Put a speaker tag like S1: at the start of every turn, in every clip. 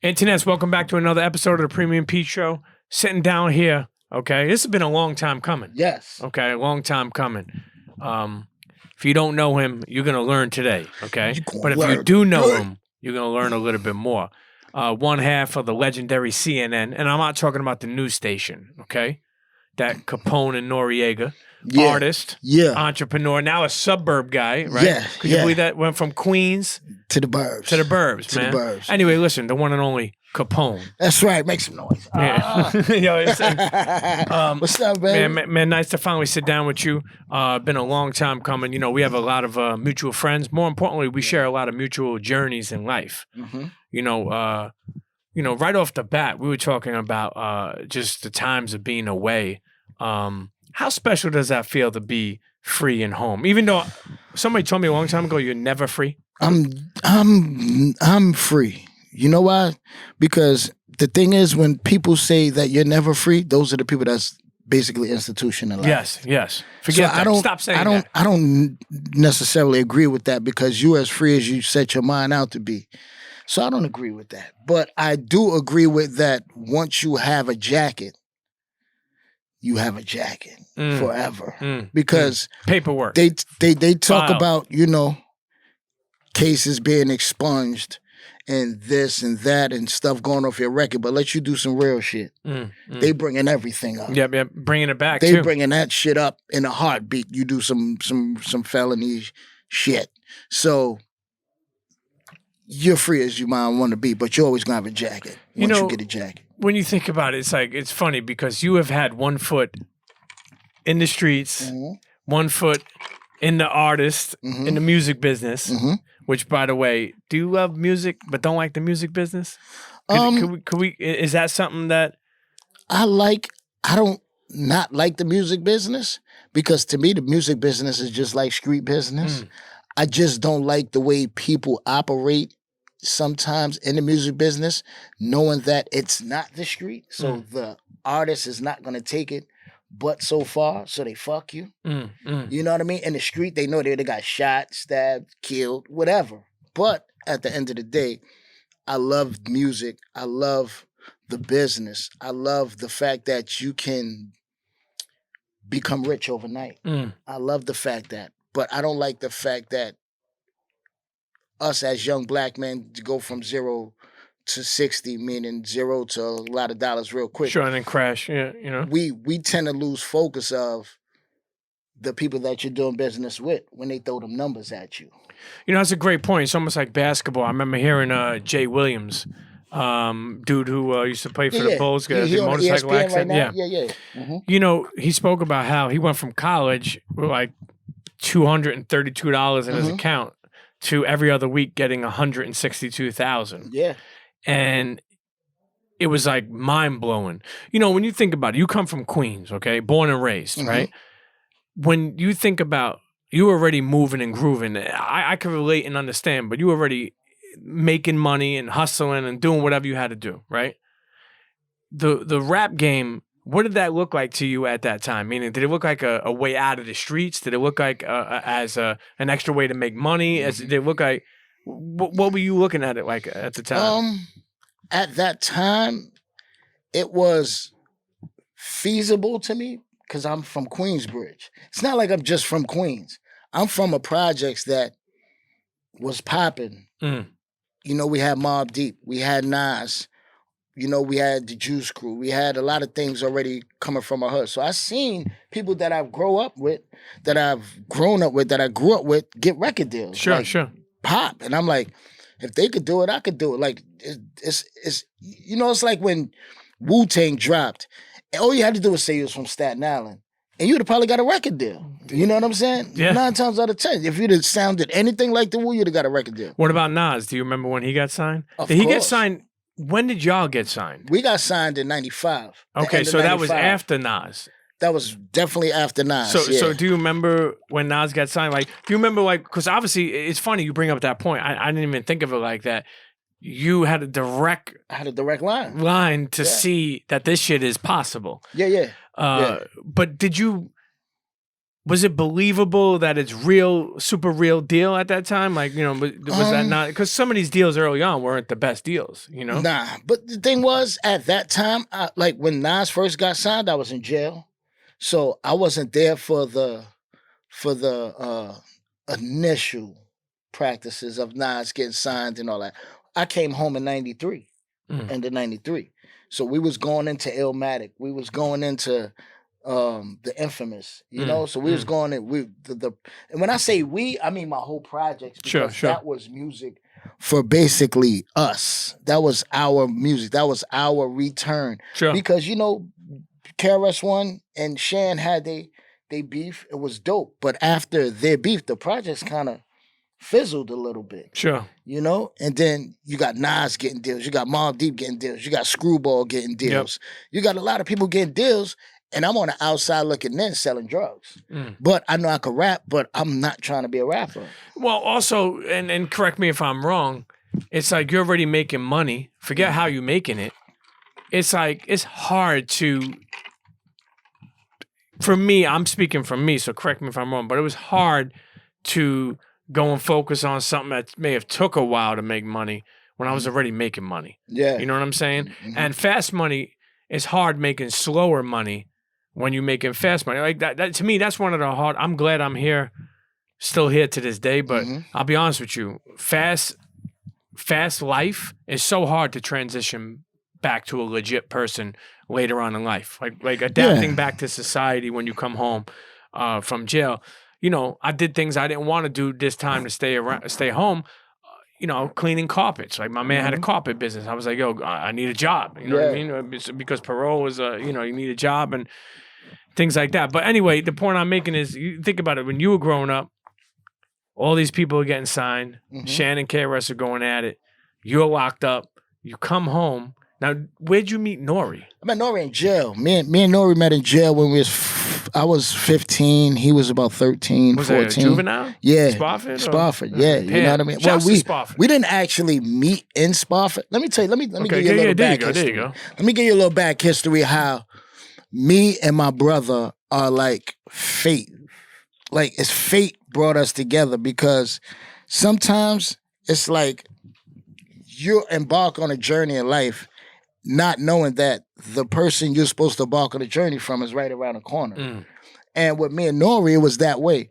S1: Internets, welcome back to another episode of the Premium Pete Show. Sitting down here, okay? This has been a long time coming.
S2: Yes.
S1: Okay, a long time coming. If you don't know him, you're going to learn today, okay? But if you do know him, you're going to learn a little bit more. One half of the legendary CNN, and I'm not talking about the news station, okay? That Capone-N-Noreaga, artist, entrepreneur, now a suburb guy, right?
S2: Yeah.
S1: Could you believe that? Went from Queens
S2: to the burbs.
S1: To the burbs, man.
S2: To the burbs.
S1: Anyway, listen, the one and only Capone.
S2: That's right. Make some noise.
S1: Yeah. Yo,
S2: what's up, baby?
S1: Man, nice to finally sit down with you. Been a long time coming. You know, we have a lot of mutual friends. More importantly, we share a lot of mutual journeys in life.
S2: Mm-hmm.
S1: You know, right off the bat, we were talking about just the times of being away. How special does that feel to be free and home? Even though somebody told me a long time ago you're never free.
S2: I'm free. You know why? Because the thing is, when people say that you're never free, those are the people that's basically institutionalized.
S1: Yes. Forget that. Stop saying that.
S2: I don't necessarily agree with that, because you're as free as you set your mind out to be. So I don't agree with that. But I do agree with that once you have a jacket, you have a jacket forever. Because
S1: paperwork.
S2: They talk about, you know, cases being expunged and this and that and stuff going off your record, but let you do some real shit. They bringing everything up.
S1: Yep, bringing it back.
S2: They bringing that shit up in a heartbeat. You do some felony shit. So you're free as you might want to be, but you're always gonna have a jacket once you get a jacket.
S1: When you think about it, it's funny because you have had one foot in the streets, one foot in the artist, in the music business. Which, by the way, do you love music but don't like the music business? Could we? Is that something that
S2: I like? I don't not like the music business, because to me the music business is just like street business. I just don't like the way people operate sometimes in the music business, knowing that it's not the street, so the artist is not going to take it but so far, so they fuck you. You know what I mean? In the street, they know they got shot, stabbed, killed, whatever. But at the end of the day, I love music. I love the business. I love the fact that you can become rich overnight. I love the fact that. But I don't like the fact that us as young black men to go from 0 to 60, meaning 0 to a lot of dollars real quick.
S1: Sure, and then crash. Yeah, you know.
S2: We tend to lose focus of the people that you're doing business with when they throw them numbers at you.
S1: You know, that's a great point. It's almost like basketball. I remember hearing Jay Williams, dude who used to play for the Bulls, got a motorcycle accident.
S2: Right now?
S1: You know, he spoke about how he went from college with like $232 in his account to every other week getting $162,000.
S2: Yeah.
S1: And it was like mind blowing. You know, when you think about it, you come from Queens, okay, born and raised, right? When you think about you already moving and grooving, I can relate and understand, but you already making money and hustling and doing whatever you had to do, right? The rap game, what did that look like to you at that time? Meaning, did it look like a way out of the streets? Did it look like as an extra way to make money? Did it look like what were you looking at it like at the time?
S2: At that time, it was feasible to me because I'm from Queensbridge. It's not like I'm just from Queens. I'm from a projects that was popping. You know, we had Mobb Deep, we had Nas, you know, we had the Juice Crew, we had a lot of things already coming from our hood. So I seen people that I've grown up with, that I grew up with, get record deals.
S1: Sure.
S2: Pop, and I'm like, if they could do it, I could do it. Like it's you know, it's like when Wu-Tang dropped, and all you had to do was say you was from Staten Island, and you'd have probably got a record deal. You know what I'm saying?
S1: Yeah.
S2: 9 times out of 10, if you'd have sounded anything like the Wu, you'd have got a record deal.
S1: What about Nas? Do you remember when he got signed?
S2: Did
S1: he get signed? When did y'all get signed?
S2: We got signed in 95.
S1: Okay, so that was after Nas.
S2: That was definitely after Nas.
S1: So do you remember when Nas got signed? Like, do you remember, like, because obviously it's funny you bring up that point. I didn't even think of it like that. You had a direct line to see that this shit is possible.
S2: Yeah.
S1: But did you was it believable that it's real, super real deal at that time? Like, was that not, because some of these deals early on weren't the best deals,
S2: Nah, but the thing was, at that time, like when Nas first got signed, I was in jail, so I wasn't there for the initial practices of Nas getting signed and all that. I came home in '93, end of '93, so we was going into Illmatic, we was going into the Infamous, so we was going in and when I say we, I mean my whole projects, because
S1: Sure.
S2: that was music for basically us. That was our music. That was our return.
S1: Sure.
S2: Because KRS-One and Shan had they beef. It was dope. But after their beef, the projects kind of fizzled a little bit.
S1: Sure.
S2: And then you got Nas getting deals. You got Mobb Deep getting deals. You got Screwball getting deals. Yep. You got a lot of people getting deals. And I'm on the outside looking in selling drugs. But I know I can rap, but I'm not trying to be a rapper.
S1: Well, also, and correct me if I'm wrong, it's like you're already making money. Forget how you're making it. It's like, it's hard to, for me, I'm speaking from me, so correct me if I'm wrong, but it was hard to go and focus on something that may have took a while to make money when I was already making money.
S2: Yeah.
S1: You know what I'm saying? And fast money is hard making slower money when you're making fast money. Like that to me, that's one of the hard. I'm glad I'm here, still here to this day. But I'll be honest with you, fast life is so hard to transition back to a legit person later on in life. Like adapting back to society when you come home from jail. I did things I didn't want to do this time to stay home. Cleaning carpets. Like my man had a carpet business. I was like, yo, I need a job. You know what I mean? Because parole was you need a job and things like that. But anyway, the point I'm making is, you think about it. When you were growing up, all these people are getting signed. Shan and KRS are going at it. You're locked up. You come home. Now, where'd you meet Nore?
S2: I met Nore in jail. Me and Nore met in jail when I was 15. He was about 13,
S1: was
S2: 14.
S1: Was that a juvenile?
S2: Yeah.
S1: Spofford?
S2: Yeah. You know what I mean? We didn't actually meet in Spofford. Let me tell you, let me give you a little back history.
S1: There you go.
S2: Let me give you a little back history how me and my brother are like fate. Like, it's fate brought us together, because sometimes it's like you embark on a journey in life not knowing that the person you're supposed to embark on a journey from is right around the corner. And with me and Nore, it was that way.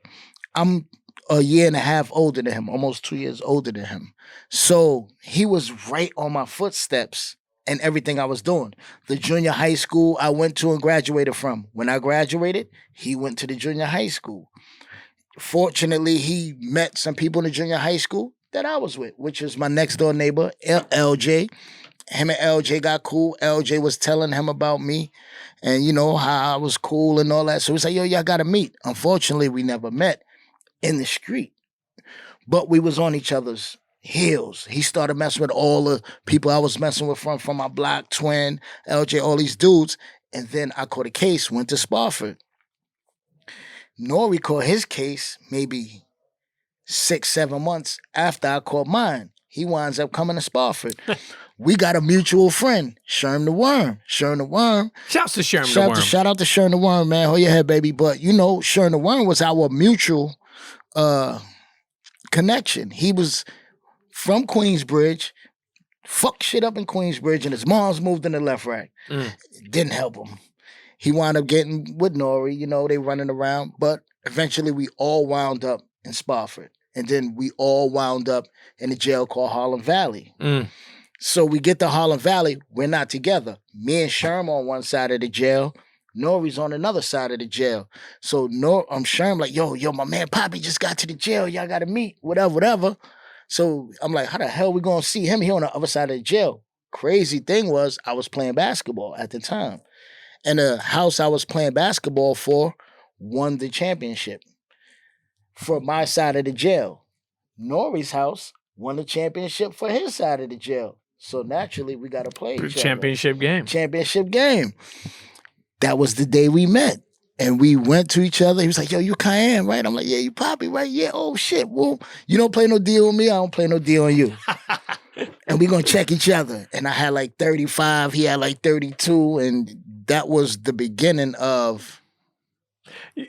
S2: I'm a year and a half older than him, almost 2 years older than him. So he was right on my footsteps and everything I was doing. The junior high school I went to and graduated from. When I graduated, he went to the junior high school. Fortunately, he met some people in the junior high school that I was with, which is my next door neighbor, LJ. Him and LJ got cool. LJ was telling him about me and, how I was cool and all that. So he said, yo, y'all got to meet. Unfortunately, we never met in the street, but we was on each other's heels. He started messing with all the people I was messing with from my block, Twin, LJ, all these dudes. And then I caught a case, went to Spofford. Nore caught his case maybe 6-7 months after I caught mine. He winds up coming to Spofford. We got a mutual friend, Sherm the Worm. Sherm the Worm.
S1: Shouts to Sherm the Worm.
S2: Shout out to Sherm the Worm, man. Hold your head, baby. But, Sherm the Worm was our mutual connection. He was from Queensbridge, fucked shit up in Queensbridge, and his mom's moved in the left rack. It didn't help him. He wound up getting with Nore, they running around. But eventually we all wound up in Spofford. And then we all wound up in a jail called Harlem Valley. So we get to Harlem Valley, we're not together. Me and Sherm on one side of the jail, Nore's on another side of the jail. So Sherm like, yo, my man Poppy just got to the jail, y'all gotta meet, whatever. So I'm like, how the hell we gonna see him? He on the other side of the jail. Crazy thing was, I was playing basketball at the time. And the house I was playing basketball for won the championship for my side of the jail. Nore's house won the championship for his side of the jail. So naturally, we got to play each
S1: Championship game.
S2: Championship game. That was the day we met. And we went to each other. He was like, yo, you Cayenne, right? I'm like, yeah, you Poppy, right? Yeah, oh, shit. Well, you don't play no deal with me. I don't play no deal on you. And we going to check each other. And I had like 35. He had like 32. And that was the beginning of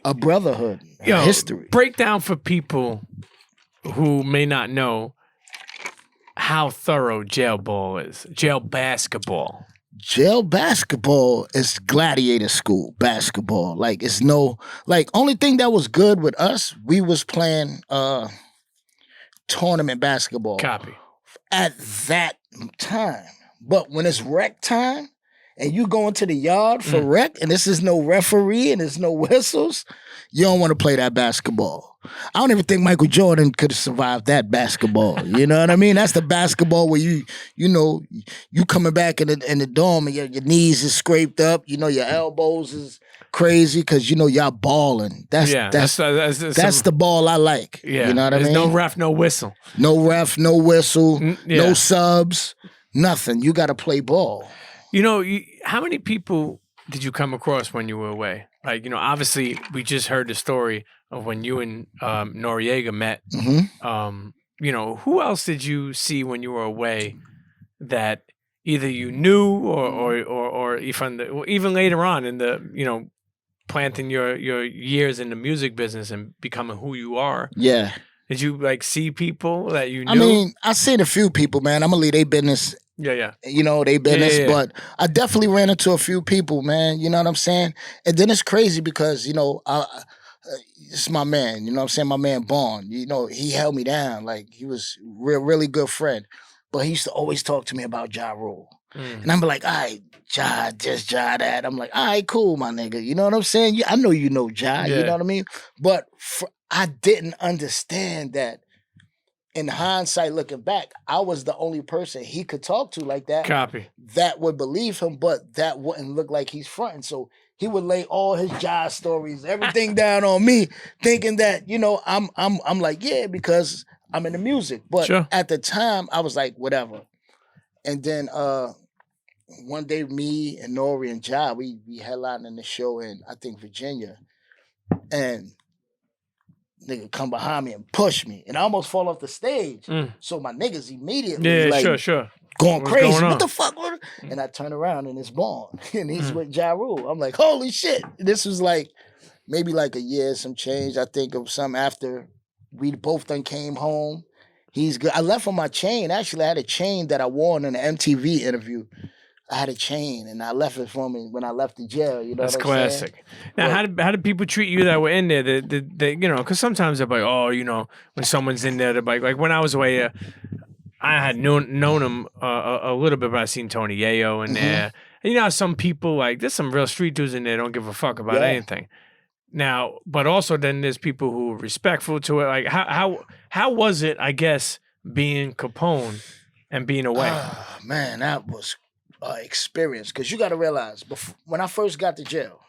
S2: a brotherhood, a
S1: Yo,
S2: history.
S1: break down for people who may not know how thorough jail ball is. Jail basketball.
S2: Jail basketball is gladiator school basketball. Like it's no like only thing that was good with us, we was playing tournament basketball
S1: Copy.
S2: at that time. But when it's rec time and you go into the yard for rec and this is no referee and there's no whistles, you don't want to play that basketball. I don't even think Michael Jordan could have survived that basketball. You know what I mean? That's the basketball where you coming back in the dorm and your knees is scraped up. You know, your elbows is crazy because you know y'all balling. That's the ball I like.
S1: Yeah,
S2: you know what I mean?
S1: There's no ref, no whistle.
S2: No ref, no whistle, no subs, nothing. You got to play ball.
S1: You know, how many people did you come across when you were away? Like, you know, obviously we just heard the story of when you and Noreaga met.
S2: Mm-hmm.
S1: You know, who else did you see when you were away that either you knew or even later on in the, you know, planting your years in the music business and becoming who you are?
S2: Yeah.
S1: Did you like see people that you knew?
S2: I mean, I seen a few people, man. I'm gonna leave their business.
S1: Yeah.
S2: You know, they business, but I definitely ran into a few people, man. You know what I'm saying? And then it's crazy because, you know, it's my man, you know what I'm saying? My man Bond, you know, he held me down. Like he was really good friend. But he used to always talk to me about Ja Rule. And I'm like, all right, Ja, just Ja that. I'm like, all right, cool, my nigga. You know what I'm saying? I know you know Ja, you know what I mean? But I didn't understand that. In hindsight, looking back, I was the only person he could talk to like that.
S1: Copy. That
S2: would believe him, but that wouldn't look like he's fronting. So he would lay all his Ja stories, everything down on me, thinking that, you know, I'm like, yeah, because I'm in the music. But at the time, I was like, whatever. And then one day, me and Nori and Ja, we headlining the show in, I think, Virginia. And nigga come behind me and push me, and I almost fall off the stage. So my niggas immediately going crazy. What the fuck? And I turn around and it's Bond, and he's with Ja Rule. I'm like, holy shit! This was like maybe like a year, some change. I think of some after we both done came home. He's good. I left on my chain. Actually, I had a chain that I wore in an MTV interview. I had a chain, and I left it for me when I left the jail. You know,
S1: that's classic. Now, how did people treat you that were in there? They you know, because sometimes they're like, oh, you know, when someone's in there, they're like when I was away, I had known him a little bit, but I seen Tony Yayo in there. And you know, some people like there's some real street dudes in there don't give a fuck about anything. Now, but also then there's people who are respectful to it. Like how was it? I guess being Capone and being away.
S2: Man, that was. Experience, because you got to realize when I first got to jail,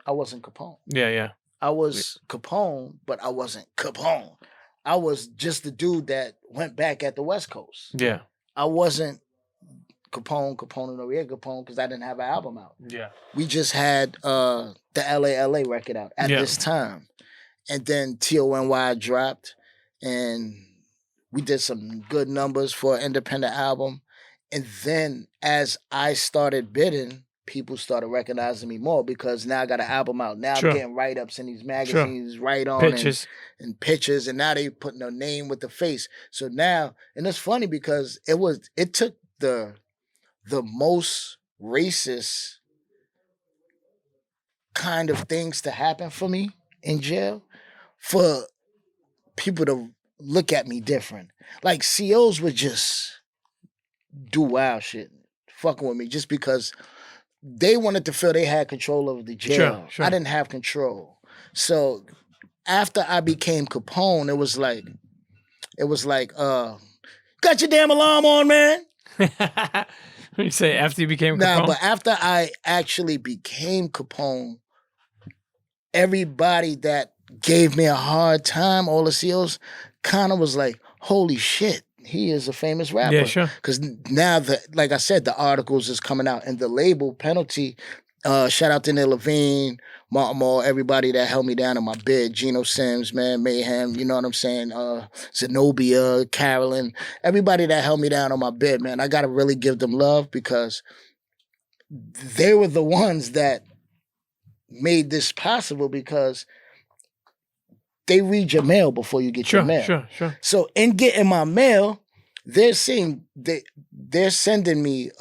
S2: I wasn't Capone.
S1: Yeah.
S2: I was Capone, but I wasn't Capone. I was just the dude that went back at the West Coast.
S1: Yeah.
S2: I wasn't Capone-N-Noreaga Capone because I didn't have an album out.
S1: Yeah.
S2: We just had the LA record out at this time. And then TONY dropped, and we did some good numbers for an independent album. And then as I started bidding, people started recognizing me more because now I got an album out. Now I'm getting write-ups in these magazines, right on and pictures, and now they putting a name with the face. So now, and it's funny because it took the most racist kind of things to happen for me in jail for people to look at me different. Like COs would just do wild shit, fucking with me just because they wanted to feel they had control over the jail. I didn't have control. So after I became Capone, it was like, got your damn alarm on, man.
S1: You say after you became Capone?
S2: Nah, but after I actually became Capone, everybody that gave me a hard time, all the COs, kind of was like, holy shit. He is a famous rapper.
S1: Yeah, sure.
S2: Because now, like I said, the articles is coming out, and the label Penalty. Shout out to Neil Levine, Martin Moore, everybody that held me down in my bid. Geno Sims, man, Mayhem. You know what I'm saying? Zenobia, Carolyn, everybody that held me down on my bid, man. I gotta really give them love because they were the ones that made this possible because they read your mail before you get your mail.
S1: Sure.
S2: So in getting my mail, they're sending me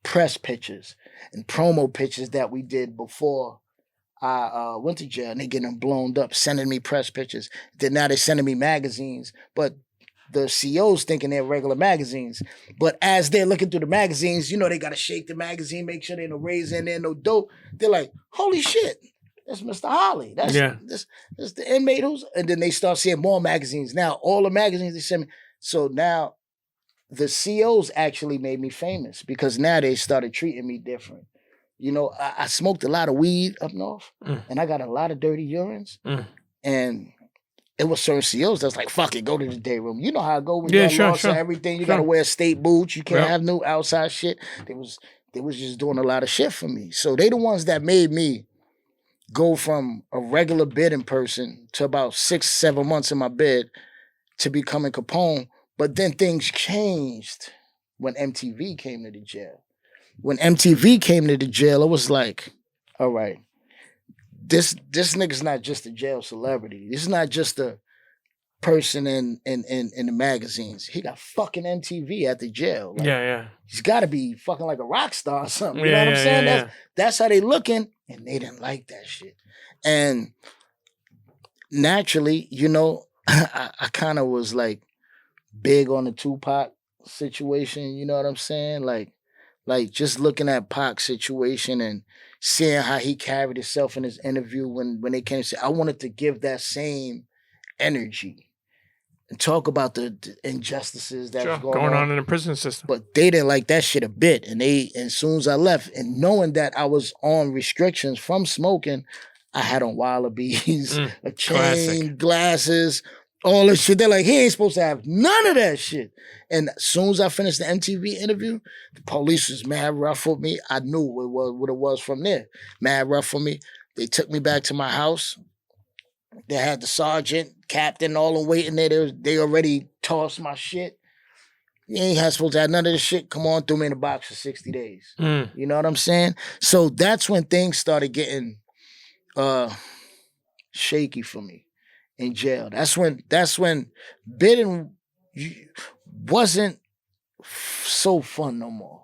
S2: press pictures and promo pictures that we did before I went to jail, and they getting them blown up, sending me press pictures. Then now they're sending me magazines, but the COs thinking they're regular magazines. But as they're looking through the magazines, they got to shake the magazine, make sure there ain't no razor in there, no dope. They're like, holy shit, that's Mr. Holly. That's the inmate who's... And then they start seeing more magazines. Now, all the magazines they send me. So now the COs actually made me famous because now they started treating me different. I smoked a lot of weed up north, and I got a lot of dirty urines. And it was certain COs that's like, fuck it, go to the day room. You know how I go when you're lost and everything. You got to wear state boots. You can't have no outside shit. They was just doing a lot of shit for me. So they the ones that made me go from a regular bidding person to about 6-7 months in my bed to becoming Capone. But then things changed when MTV came to the jail. When MTV came to the jail, it was like, all right, this nigga's not just a jail celebrity. This is not just a person in the magazines. He got fucking MTV at the jail. Like, he's got to be fucking like a rock star or something. You know what I'm saying? That's how they looking, and they didn't like that shit. And naturally, I kind of was like big on the Tupac situation. You know what I'm saying? Like just looking at Pac's situation and seeing how he carried himself in his interview when they came to say, I wanted to give that same energy and talk about the injustices that's going on
S1: in the prison system.
S2: But they didn't like that shit a bit. And as soon as I left, and knowing that I was on restrictions from smoking, I had on wallabies, a chain,
S1: classic.
S2: Glasses, all this shit. They're like, he ain't supposed to have none of that shit. And as soon as I finished the MTV interview, the police was mad rough with me. I knew what it was from there. Mad rough with me. They took me back to my house. They had the sergeant, captain, all them waiting there. They already tossed my shit. You ain't supposed to have none of this shit. Come on, threw me in a box for 60 days. You know what I'm saying? So that's when things started getting shaky for me in jail. That's when bidding wasn't so fun no more.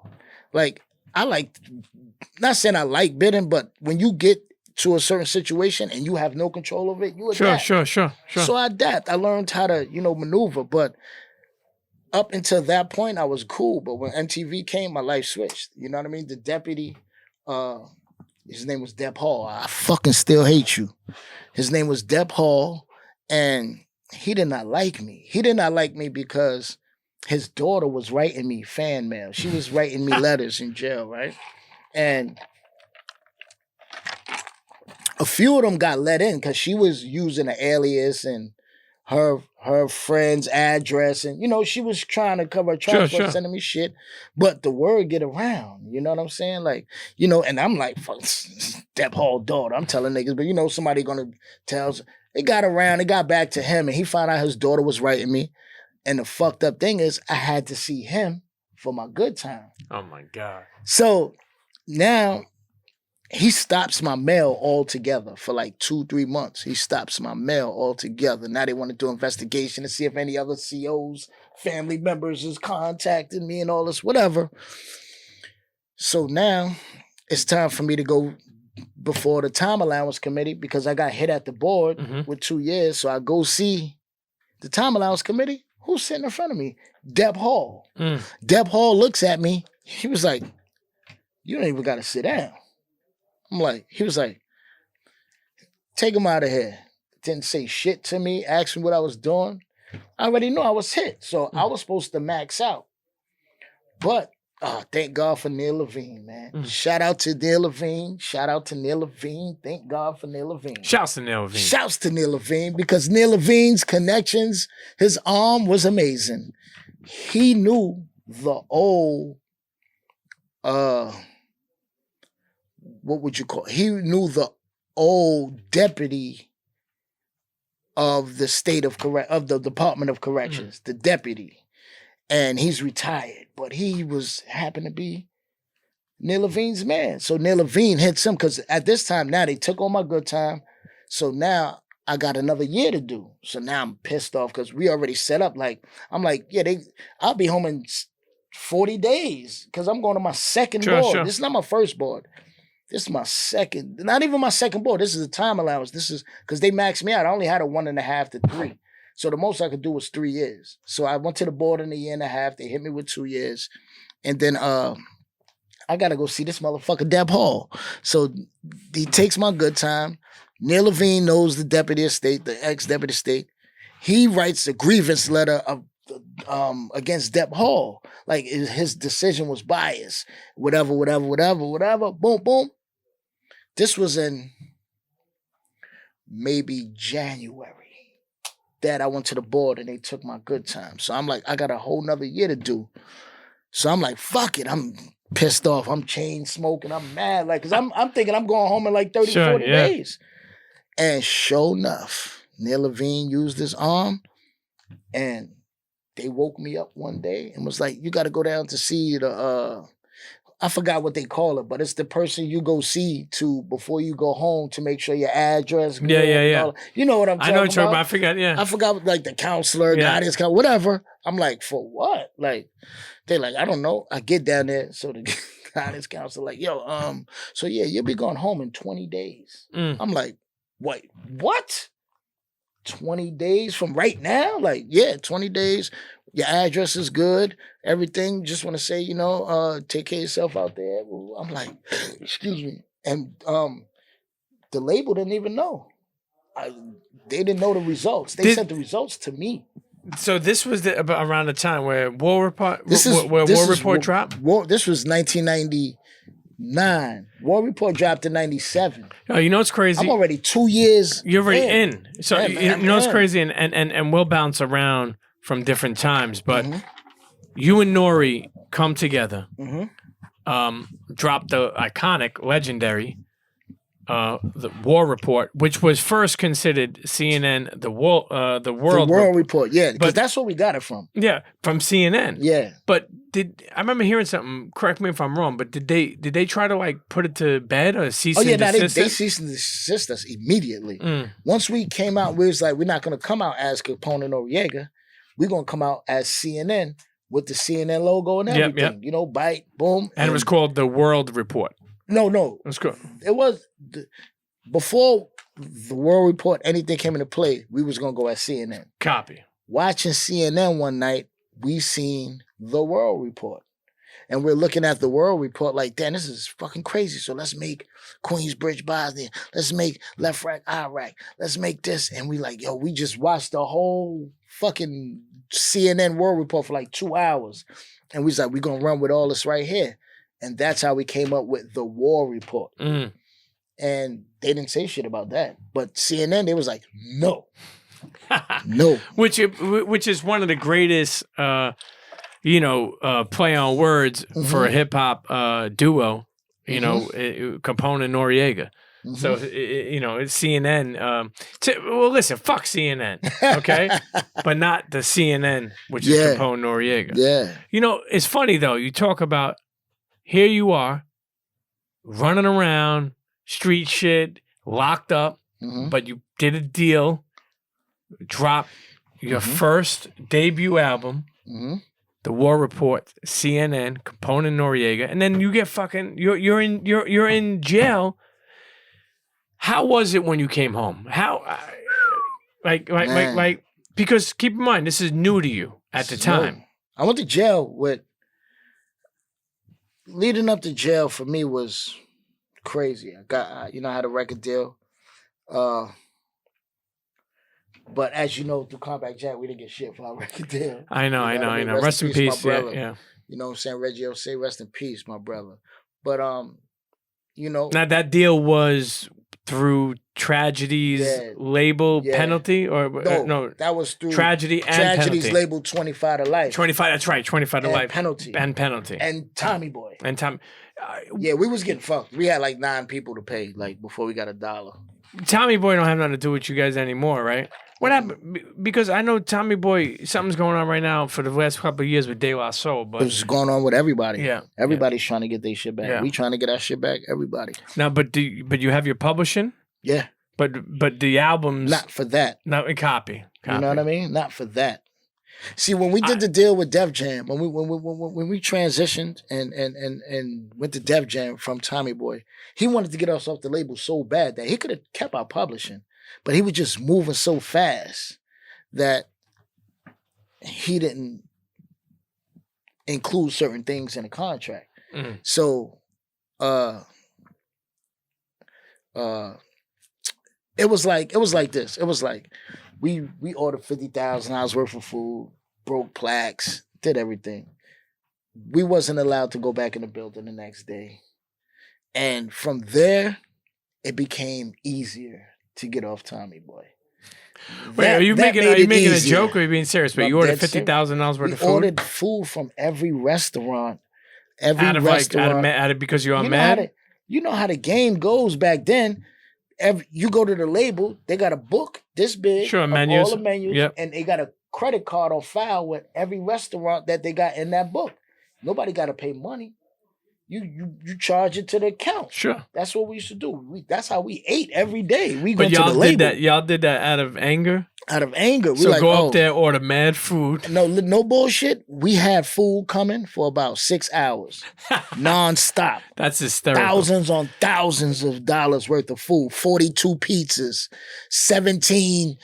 S2: Like, not saying I like bidding, but when you get to a certain situation and you have no control of it, you adapt.
S1: Sure.
S2: So I adapt. I learned how to, maneuver. But up until that point, I was cool. But when MTV came, my life switched. You know what I mean? The deputy, his name was Dep Hall. I fucking still hate you. His name was Dep Hall, and he did not like me. He did not like me because his daughter was writing me fan mail. She was writing me letters in jail, right? And a few of them got let in because she was using an alias and her friend's address, and she was trying to cover her tracks by sending me shit. But the word get around, you know what I'm saying? Like, and I'm like, fuck, Dep Hall daughter. I'm telling niggas, but somebody gonna tell. It got around, it got back to him, and he found out his daughter was writing me. And the fucked up thing is, I had to see him for my good time.
S1: Oh my God.
S2: So now he stops my mail altogether for like 2-3 months. He stops my mail altogether. Now they want to do an investigation to see if any other COs, family members is contacting me and all this, whatever. So now it's time for me to go before the time allowance committee because I got hit at the board with 2 years. So I go see the time allowance committee. Who's sitting in front of me? Dep Hall. Dep Hall looks at me. He was like, you don't even got to sit down. He was like, take him out of here. Didn't say shit to me, asked me what I was doing. I already knew I was hit, so I was supposed to max out. But thank God for Neil Levine, man. Shout out to Neil Levine. Thank God for Neil Levine.
S1: Shouts to Neil
S2: Levine because Neil Levine's connections, his arm was amazing. He knew the old, what would you call it? He knew the old deputy of the of the Department of Corrections, the deputy. And he's retired, but he happened to be Neil Levine's man. So Neil Levine hits him because at this time now they took all my good time. So now I got another year to do. So now I'm pissed off because we already set up. Like I'm like, yeah, I'll be home in 40 days because I'm going to my second board.
S1: Sure.
S2: This is not my first board. This is my second, not even my second board. This is a time allowance. This is because they maxed me out. I only had a 1.5 to 3. So the most I could do was 3 years. So I went to the board in a 1.5 years. They hit me with 2 years. And then I got to go see this motherfucker, Deb Hall. So he takes my good time. Neil Levine knows the deputy of state, the ex-deputy of state. He writes a grievance letter against Deb Hall. Like his decision was biased. Whatever. Boom, boom. This was in maybe January that I went to the board and they took my good time. So I'm like, I got a whole nother year to do. So I'm like, fuck it. I'm pissed off. I'm chain smoking. I'm mad. Like, cause I'm thinking I'm going home in like 40 days. And sure enough, Neil Levine used his arm and they woke me up one day and was like, you got to go down to see the, I forgot what they call it, but it's the person you go see to before you go home to make sure your address.
S1: Yeah.
S2: You know what I'm talking about?
S1: I know what you're talking about. I forgot, yeah.
S2: I forgot, like the counselor, guidance counselor, whatever. I'm like, for what? Like, they're like, I don't know. I get down there. So the guidance counselor like, yo, so yeah, you'll be going home in 20 days. I'm like, wait, what? 20 days from right now? Like, yeah, 20 days. Your address is good. Everything. Just want to say, take care of yourself out there. I'm like, excuse me. And the label didn't even know. They didn't know the results. They sent the results to me.
S1: So this was about around the time where War Report dropped?
S2: This was 1999. War Report dropped in 97.
S1: Oh, you know what's crazy?
S2: I'm already 2 years.
S1: You're already in. So
S2: yeah,
S1: you know what's crazy? And we'll bounce around from different times, but you and Nori come together, drop the iconic, legendary, the War Report, which was first considered CNN, the World
S2: Report. Yeah, because that's where we got it from.
S1: Yeah, from CNN.
S2: Yeah,
S1: but I remember hearing something? Correct me if I'm wrong, but did they try to like put it to bed or cease and desist?
S2: They ceased and desist us immediately. Once we came out, we was like, we're not going to come out as Capone-N-Noreaga. We're going to come out as CNN with the CNN logo and everything. Yep. Bite, boom.
S1: And it was called the World Report.
S2: No.
S1: It was cool.
S2: It was, before the World Report, anything came into play, we was going to go as CNN.
S1: Copy.
S2: Watching CNN one night, we seen the World Report. And we're looking at the World Report like, damn, this is fucking crazy. So let's make Queensbridge, Bosnia. Let's make Left Rack, Iraq. Let's make this. And we like, yo, we just watched the whole fucking CNN World Report for like 2 hours. And we was like, we're going to run with all this right here. And that's how we came up with the War Report. And they didn't say shit about that. But CNN, they was like, no. No.
S1: Which is one of the greatest... play on words for a hip hop duo, Capone and Noreaga. So, it's CNN. Well, listen, fuck CNN, okay? But not the CNN, which is Capone Noreaga.
S2: Yeah.
S1: It's funny, though. You talk about, here you are, running around, street shit, locked up, but you did a deal, dropped your first debut album, the War Report, CNN, Capone-N-Noreaga, and then you get fucking you're in jail. How was it when you came home? How like because keep in mind this is new to you at the time.
S2: I went to jail leading up to jail for me was crazy. I had a record deal. But as you know, through Compact Jack, we didn't get shit for our record deal.
S1: I know. Rest in peace, my brother. Yeah.
S2: You know what I'm saying? Reggie, say rest in peace, my brother. But
S1: Now that deal was through Tragedy's label Penalty, or no?
S2: That was through
S1: Tragedy and
S2: Tragedy's
S1: Penalty.
S2: label 25 to Life.
S1: 25. That's right. 25 to Life.
S2: Penalty.
S1: And Penalty.
S2: And Tommy Boy.
S1: And Tommy.
S2: Yeah, we was getting fucked. We had like 9 people to pay, like before we got $1.
S1: Tommy Boy don't have nothing to do with you guys anymore, right? What happened? Because I know Tommy Boy, something's going on right now for the last couple of years with De La Soul,
S2: It
S1: but
S2: was going on with everybody.
S1: yeah,
S2: Everybody's trying to get their shit back.
S1: Yeah.
S2: We trying to get our shit back. Everybody.
S1: Now, but you have your publishing,
S2: Yeah.
S1: but the albums
S2: Not for that.
S1: not a copy.
S2: You know what I mean? Not for that. See, when we did the deal with Def Jam, when we transitioned and went to Def Jam from Tommy Boy, he wanted to get us off the label so bad that he could have kept our publishing, but he was just moving so fast that he didn't include certain things in the contract.
S1: Mm.
S2: So, it was like this. It was like we ordered $50,000 worth of food, broke plaques, did everything. We wasn't allowed to go back in the building the next day. And from there, it became easier to get off Tommy Boy.
S1: Wait, are you making a joke or are you being serious? But you ordered $50,000 worth of food?
S2: We ordered food from every restaurant.
S1: Out of because you're mad?
S2: You know how the game goes back then. You go to the label, they got a book this big,
S1: sure,
S2: of
S1: menus.
S2: all the menus,
S1: Yep.
S2: and they got a credit card on file with every restaurant that they got in that book. Nobody got to pay money. You charge it to the account.
S1: Sure.
S2: That's what we used to do. That's how we ate every day. We
S1: But
S2: go to the label.
S1: Y'all did that out of anger?
S2: Out of anger. We
S1: So
S2: like,
S1: go up there, order mad food.
S2: No bullshit. We had food coming for about 6 hours. Non-stop.
S1: That's hysterical.
S2: Thousands on thousands of dollars worth of food. 42 pizzas, 17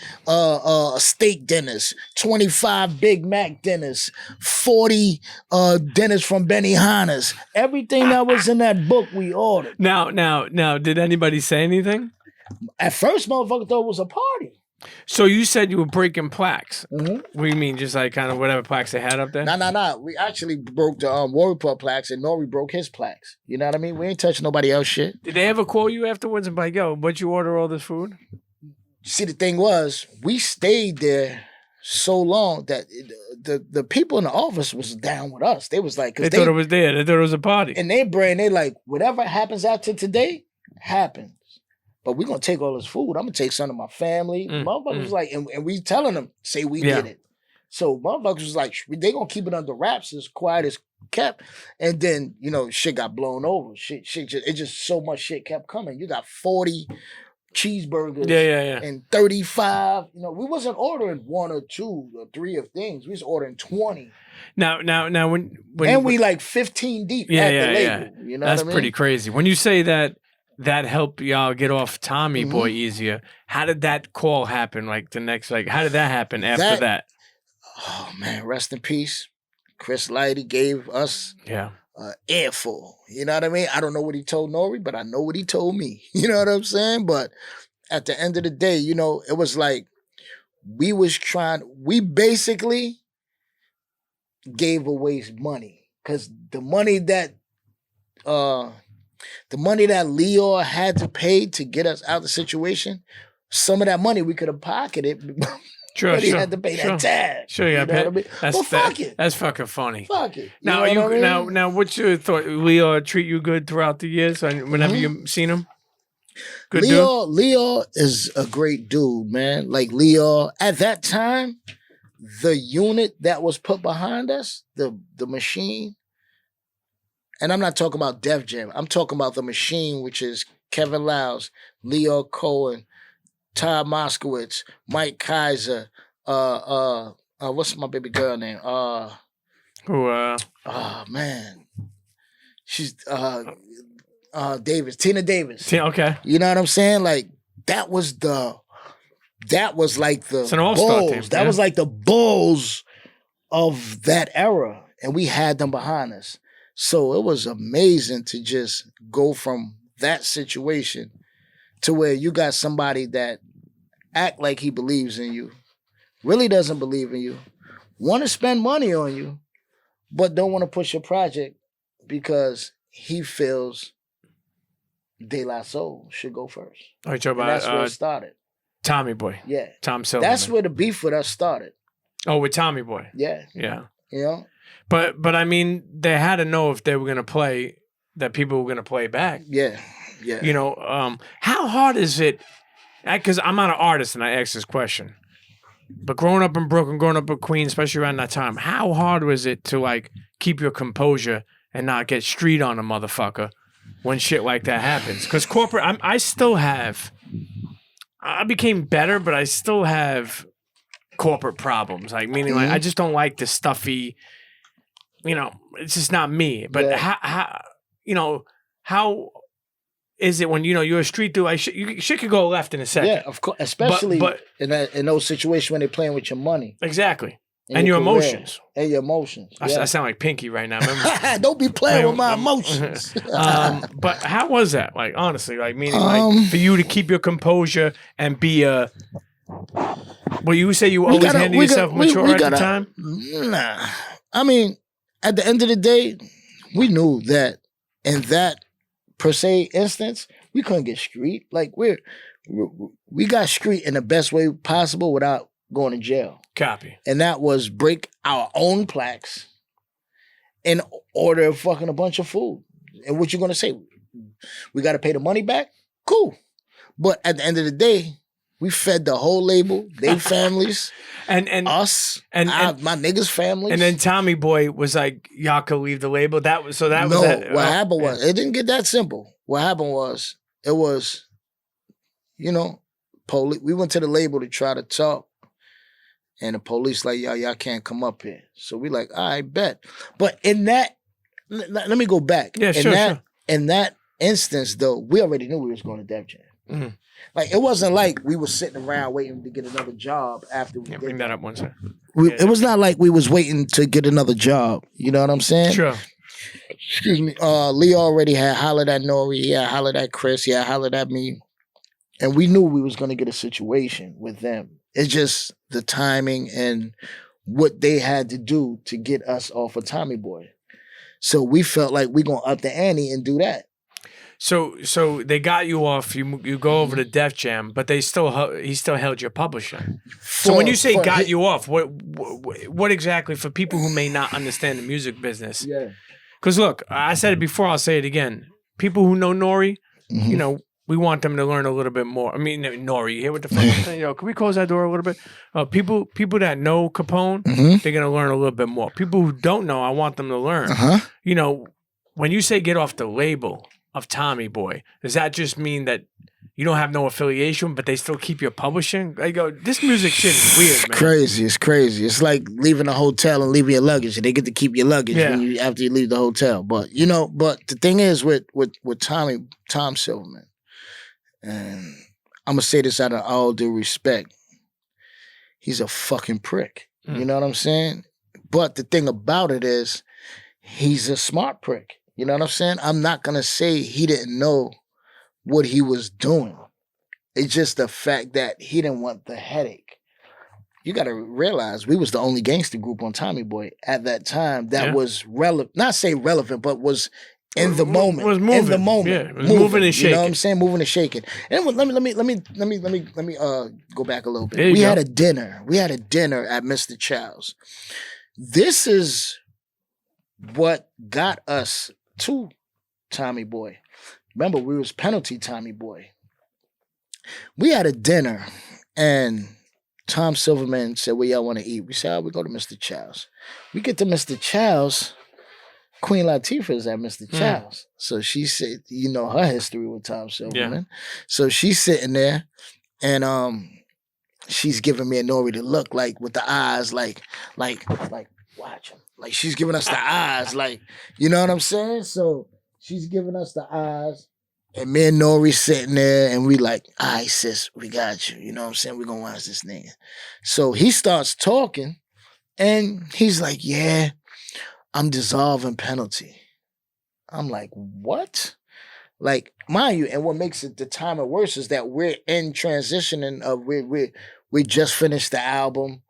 S2: steak dinners, 25 Big Mac dinners, 40 dinners from Benihana's. Everything that was in that book we ordered.
S1: Now, did anybody say anything?
S2: At first, motherfucker thought it was a party.
S1: So you said you were breaking plaques.
S2: Mm-hmm.
S1: What do you mean, just like kind of whatever plaques they had up there?
S2: Nah. We actually broke the Warrior Pub plaques, and Nori broke his plaques. You know what I mean? We ain't touching nobody else shit.
S1: Did they ever call you afterwards and be like, yo, what'd you order all this food?
S2: See, the thing was, we stayed there so long that the people in the office was down with us. They was like,
S1: they thought it was there. They thought it was a party.
S2: In their brain, they like, whatever happens after today, happens. But we're going to take all this food. I'm going to take some of my family. Motherfuckers was like, and we telling them, say we did it. So motherfuckers was like, they going to keep it under wraps as quiet as kept. And then, shit got blown over. Shit, it just so much shit kept coming. You got 40 cheeseburgers.
S1: Yeah.
S2: And 35. We wasn't ordering 1 or 2 or 3 of things. We was ordering 20.
S1: Now when
S2: and we like 15 deep at the label.
S1: Yeah.
S2: You know
S1: That's
S2: what I mean?
S1: pretty crazy. When you say that helped y'all get off Tommy Boy easier, how did that call happen? Like the next, how did that happen after that?
S2: Oh man, rest in peace. Chris Lighty gave us earful. You know what I mean? I don't know what he told Nori, but I know what he told me. You know what I'm saying? But at the end of the day, it was like we basically gave away money. Because the money that Leo had to pay to get us out of the situation, some of that money we could have pocketed.
S1: Sure,
S2: but he had to pay that tag.
S1: Sure, yeah.
S2: What I mean? Fuck it.
S1: That's fucking funny.
S2: Fuck it.
S1: Now, now, what's your thought? Leo treat you good throughout the years? Whenever you've seen him, good dude.
S2: Leo is a great dude, man. Like Leo, at that time, the unit that was put behind us, the machine. And I'm not talking about Def Jam. I'm talking about the machine, which is Kevin Lyles, Leo Cohen, Todd Moskowitz, Mike Kaiser, what's my baby girl name?
S1: Who?
S2: Oh man, she's Davis, Tina Davis.
S1: Okay.
S2: You know what I'm saying? Like that was like the
S1: it's an all-star
S2: Bulls.
S1: team.
S2: That was like the Bulls of that era, and we had them behind us. So it was amazing to just go from that situation to where you got somebody that act like he believes in you, really doesn't believe in you, want to spend money on you, but don't want to push your project because he feels De La Soul should go first.
S1: Oh, you're about,
S2: that's where it started.
S1: Tommy Boy.
S2: Yeah.
S1: Tom Silverman.
S2: That's where the beef with us started.
S1: Oh, with Tommy Boy.
S2: Yeah.
S1: Yeah.
S2: You know?
S1: But I mean, they had to know if they were gonna play, that people were gonna play back.
S2: Yeah.
S1: How hard is it? Because I'm not an artist and I ask this question. But growing up in Brooklyn, growing up in Queens, especially around that time, how hard was it to like keep your composure and not get street on a motherfucker when shit like that happens? Because corporate, I still have. I became better, but I still have corporate problems. Like meaning, like I just don't like the stuffy. You know, it's just not me. But how is it when you're a street dude? Shit could go left in a second.
S2: Yeah, of course, especially
S1: but
S2: in those situations when they're playing with your money.
S1: Exactly. And your emotions.
S2: And your emotions.
S1: I sound like Pinky right now.
S2: Don't be playing with my emotions.
S1: But how was that? Like, honestly, like, meaning, like, for you to keep your composure and be a... Well, you say you always handle yourself mature at the time?
S2: Nah. I mean, at the end of the day, we knew that in that, per se, instance, we couldn't get street. Like, we got street in the best way possible without going to jail.
S1: Copy.
S2: And that was break our own plaques and order fucking a bunch of food. And what you gonna say? We gotta pay the money back? Cool. But at the end of the day, we fed the whole label, they families,
S1: and
S2: us,
S1: and
S2: my niggas' families.
S1: And then Tommy Boy was like, y'all could leave the label. That was that.
S2: What happened was it didn't get that simple. What happened was police. We went to the label to try to talk. And the police like, y'all can't come up here. So we like, all right, bet. But in that, let me go back.
S1: Yeah, sure.
S2: In that instance, though, we already knew we was going to Def Jam.
S1: Mm-hmm.
S2: Like, it wasn't like we was sitting around waiting to get another job after we did
S1: bring that up one second.
S2: It was not like we was waiting to get another job. You know what I'm saying?
S1: Sure.
S2: Excuse me. Lee already had hollered at Nori. He had hollered at Chris. He had hollered at me. And we knew we was going to get a situation with them. It's just the timing and what they had to do to get us off of Tommy Boy. So we felt like we gonna up the ante and do that.
S1: So they got you off. You go over to Def Jam, but he still held your publisher. So when you say got you off, what exactly for people who may not understand the music business?
S2: Yeah.
S1: Because look, I said it before. I'll say it again. People who know Nori, we want them to learn a little bit more. I mean, Nori, you hear what the fuck I'm saying? Can we close that door a little bit? People that know Capone, they're going to learn a little bit more. People who don't know, I want them to learn. When you say get off the label of Tommy Boy, does that just mean that you don't have no affiliation, but they still keep your publishing? I go, this music shit is weird, man.
S2: It's crazy. It's like leaving a hotel and leaving your luggage, and they get to keep your luggage after you leave the hotel. But the thing is with Tom Silverman, and I'm gonna say this out of all due respect, he's a fucking prick. You know what I'm saying? But the thing about it is, he's a smart prick. You know what I'm saying? I'm not gonna say he didn't know what he was doing. It's just the fact that he didn't want the headache. You gotta realize we was the only gangster group on Tommy Boy at that time that was relevant, not say relevant, but was in the moment.
S1: Was moving.
S2: In the moment.
S1: Yeah, it was moving and shaking.
S2: You know what I'm saying? Moving and shaking. And let me go back a little bit.
S1: We
S2: had a dinner. We had a dinner at Mr. Chow's. This is what got us to Tommy Boy. Remember, we was penalty Tommy Boy. We had a dinner, and Tom Silverman said, where y'all want to eat? We said, we go to Mr. Chow's. We get to Mr. Chow's. Queen Latifah is at Mr. Chow's. So she said, her history with Tom Silverman. Yeah. So she's sitting there, and she's giving me a Nori to look, like, with the eyes, like, watch him. Like, she's giving us the eyes, like, you know what I'm saying? So she's giving us the eyes, and me and Nori sitting there, and we like, all right, sis, we got you. You know what I'm saying? We're going to watch this nigga. So he starts talking, and he's like, yeah, I'm dissolving penalty. I'm like, what? Like, mind you, and what makes it the time worse is that we're in transitioning of we just finished the album.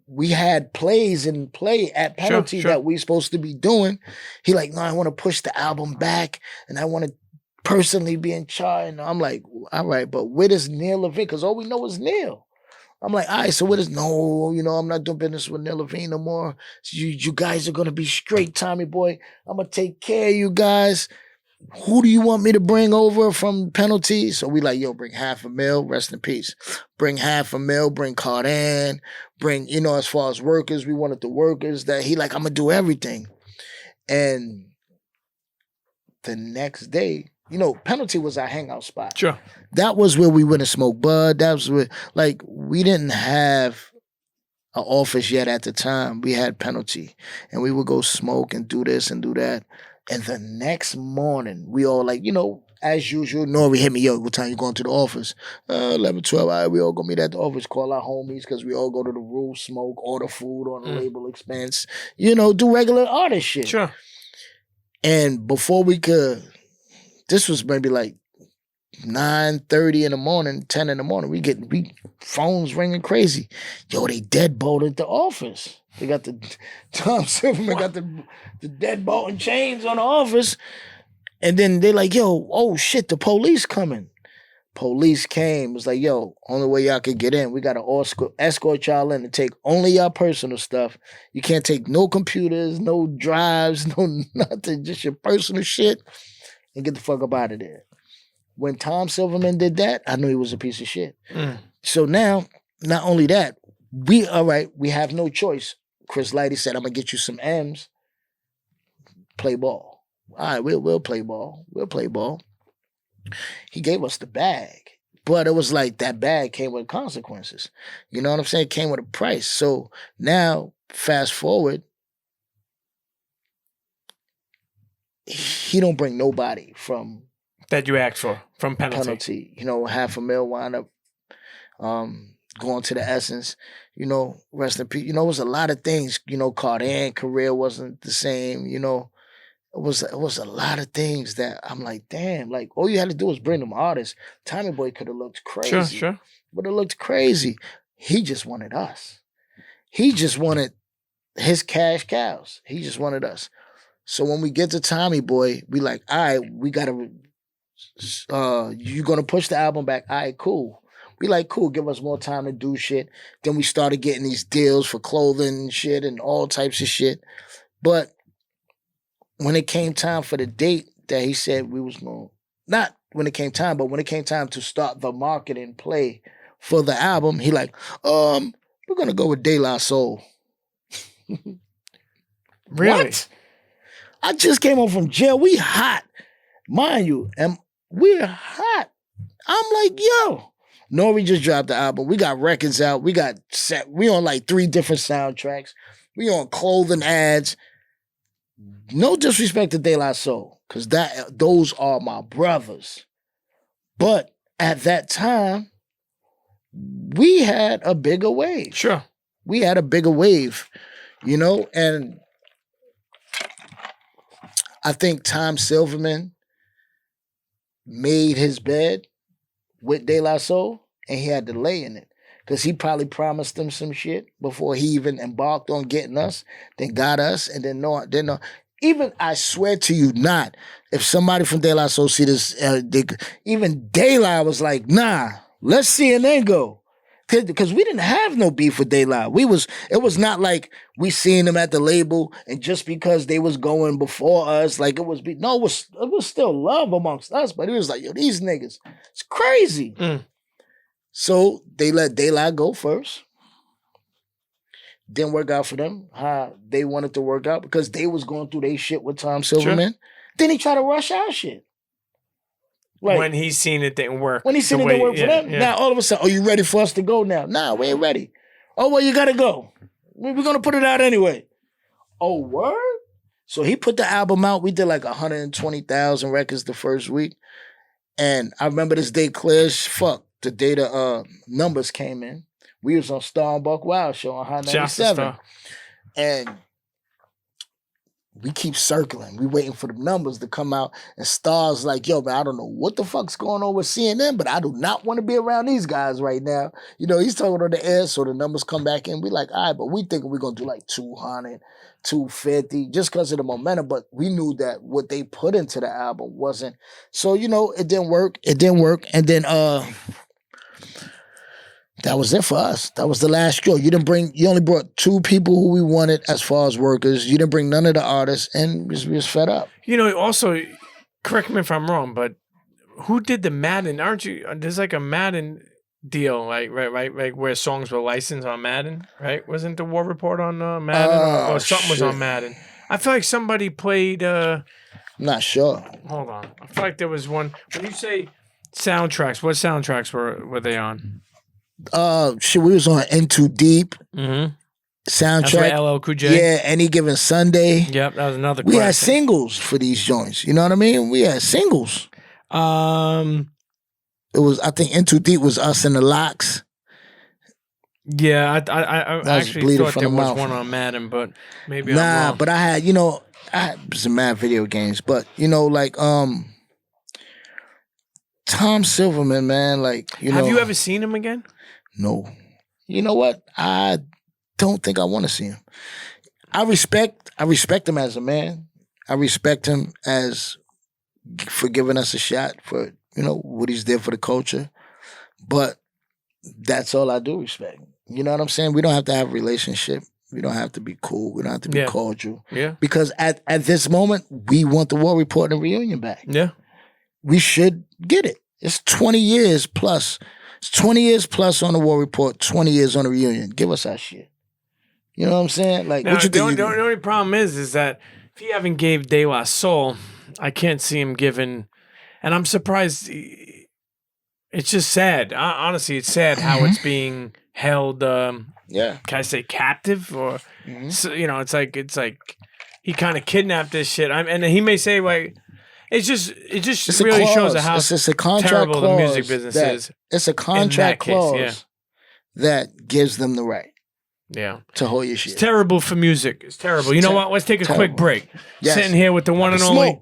S2: We had plays and play at penalty that we supposed to be doing. He like, no, I want to push the album back, and I want to personally be in charge. And I'm like, all right, but where does Neil Levine? Because all we know is Neil. I'm like, all right, so what is, I'm not doing business with Neil Levine no more. So you guys are going to be straight, Tommy Boy. I'm going to take care of you guys. who do you want me to bring over from penalty? So we like, yo, bring $500,000, rest in peace. Bring $500,000, bring Capone-N, bring, as far as workers, we wanted the workers that he like, I'm gonna do everything. And the next day, penalty was our hangout spot.
S1: Sure.
S2: That was where we went and smoked bud. That was where, like, we didn't have an office yet at the time. We had penalty. And we would go smoke and do this and do that. And the next morning, we all like, as usual, Nori hit me, yo, what time you going to the office? 11, 12, all right, we all gonna meet at the office, call our homies, because we all go to the roof, smoke, order food on the label expense, do regular artist shit.
S1: Sure.
S2: And before we could, this was maybe like 9:30 in the morning, 10 in the morning, we phones ringing crazy. Yo, they deadbolted the office. They got Tom Silverman got the deadbolt and chains on the office. And then they like, yo, oh shit, the police coming. Police came. It was like, yo, only way y'all can get in. We got to escort y'all in and take only y'all personal stuff. You can't take no computers, no drives, no nothing. Just your personal shit and get the fuck up out of there. When Tom Silverman did that, I knew he was a piece of shit. So now, not only that, we have no choice. Chris Lighty said, I'm going to get you some M's. Play ball. All right, we'll play ball. We'll play ball. He gave us the bag. But it was like that bag came with consequences. You know what I'm saying? It came with a price. So now, fast forward, he don't bring nobody from...
S1: That you asked for, from penalty.
S2: $500,000 wound up going to the Essence. Rest in peace. It was a lot of things. Capone-N career wasn't the same. It was a lot of things that I'm like, damn, like all you had to do was bring them artists. Tommy Boy could have looked crazy.
S1: Sure.
S2: But it looked crazy. He just wanted us. He just wanted his cash cows. He just wanted us. So when we get to Tommy Boy, we like, all right, we gotta you gonna push the album back? All right, cool. We like, cool, give us more time to do shit. Then we started getting these deals for clothing and shit and all types of shit. But when it came time for the date that he said we was going, not when it came time, but when it came time to start the marketing play for the album, he like, we're gonna go with De La Soul.
S1: Really?
S2: What? I just came home from jail. We hot. Mind you, and we're hot. I'm like, yo. Nori just dropped the album. We got records out. We got set. We on like 3 different soundtracks. We on clothing ads. No disrespect to De La Soul, because those are my brothers. But at that time, we had a bigger wave.
S1: Sure.
S2: We had a bigger wave, and I think Tom Silverman made his bed with De La Soul, and he had to lay in it. Because he probably promised them some shit before he even embarked on getting us, then got us, and then no. Even, I swear to you not, if somebody from De La Soul see this, even De La was like, nah, let's see and then go. Because we didn't have no beef with De La. It was not like we seen them at the label and just because they was going before us, like it was still love amongst us, but it was like, yo, these niggas, it's crazy. So they let De La go first. Didn't work out for them how they wanted to work out because they was going through their shit with Tom Silverman. Sure. Then he tried to rush our shit.
S1: Like, when he seen it didn't work.
S2: When he seen it didn't work for them. Yeah. Now all of a sudden, you ready for us to go now? Nah, we ain't ready. Oh, well, you gotta go. We're gonna put it out anyway. Oh, word? So he put the album out. We did like 120,000 records the first week. And I remember this day clear as fuck. The day the numbers came in. We was on Star and Buck Wild show on High 97. And we keep circling. We waiting for the numbers to come out. And Star's like, yo, man, I don't know what the fuck's going on with CNN, but I do not want to be around these guys right now. He's talking on the air, so the numbers come back in. We like, all right, but we thinking we're going to do like 200, 250, just because of the momentum. But we knew that what they put into the album wasn't. So, it didn't work. It didn't work. And then that was it for us. That was the last straw. You only brought 2 people who we wanted as far as workers. You didn't bring none of the artists, and we was fed up.
S1: Also, correct me if I'm wrong, but who did the Madden? Aren't you? There's like a Madden deal, like right, where songs were licensed on Madden, right? Wasn't the War Report on Madden or something was on Madden? I feel like somebody played.
S2: Not sure.
S1: Hold on, I feel like there was one. When you say soundtracks, what soundtracks were they on?
S2: Shit, we was on In Too Deep.
S1: Mm-hmm.
S2: Soundtrack.
S1: That's LL Cool J.
S2: Yeah, Any Given Sunday.
S1: Yep, that was another.
S2: We had singles for these joints. You know what I mean? We had singles. It was, I think, In Too Deep was Us and the Locks.
S1: Yeah, I actually thought there was one on Madden, but maybe I'm wrong.
S2: But I had, I had some mad video games, but like Tom Silverman, man, like
S1: Have you ever seen him again?
S2: No. You know what? I don't think I want to see him. I respect him as a man. I respect him for giving us a shot for, what he's did for the culture. But that's all I do respect. You know what I'm saying? We don't have to have a relationship. We don't have to be cool. We don't have to be cordial. Yeah. Because at this moment, we want the War Report and reunion back. Yeah. We should get it. It's 20 years plus. It's 20 years plus on the War Report, 20 years on the reunion. Give us our shit. You know what I'm saying? Like,
S1: now,
S2: what you think?
S1: The only problem is that if he haven't gave De La Soul, I can't see him giving. And I'm surprised. It's just sad. Honestly, it's sad how it's being held. Can I say captive or? So, it's like he kind of kidnapped this shit. And he may say like, it just really shows how terrible the music business is.
S2: It's a contract clause that gives them the right.
S1: Yeah.
S2: To hold your shit.
S1: It's terrible for music. It's terrible. You know what? Let's take a quick break. Yes. Sitting here with the one and only.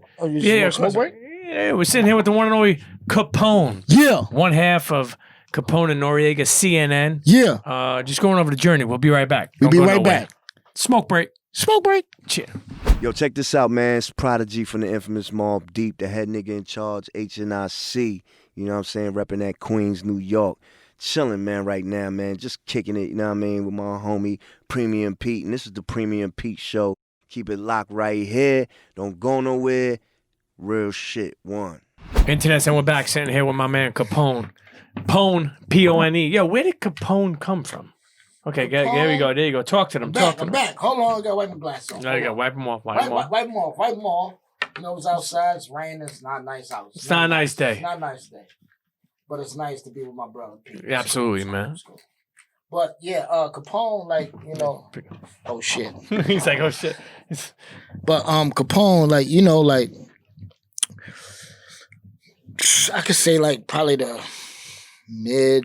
S2: Smoke break?
S1: Yeah, we're sitting here with the one and only Capone.
S2: Yeah.
S1: One half of Capone-N-Noreaga, CNN.
S2: Yeah.
S1: Just going over the journey. We'll be right back.
S2: We'll be right back.
S1: Smoke break.
S2: Smoke break.
S1: Chea.
S3: Yo, check this out, man. It's Prodigy from the infamous Mobb Deep, the head nigga in charge, HNIC. You know what I'm saying? Repping that Queens, New York. Chilling, man, right now, man. Just kicking it, you know what I mean, with my homie Premium Pete. And this is the Premium Pete Show. Keep it locked right here. Don't go nowhere. Real shit. One.
S1: Internet, and we're back sitting here with my man Capone. Pone, P-O-N-E. Yo, where did Capone come from? Okay, there we go. There you go. Talk to them.
S2: I'm back. Hold on, I gotta wipe my glasses off.
S1: No, you gotta wipe them off.
S2: Wipe them off. You know, it's outside, it's raining, it's not a nice out.
S1: It's not a nice day.
S2: It's not a nice day. But it's nice to be with my brother, Pete.
S1: Absolutely, man.
S2: But yeah, Capone, like, oh shit.
S1: He's like, oh shit.
S2: But Capone, like, like, I could say like probably the mid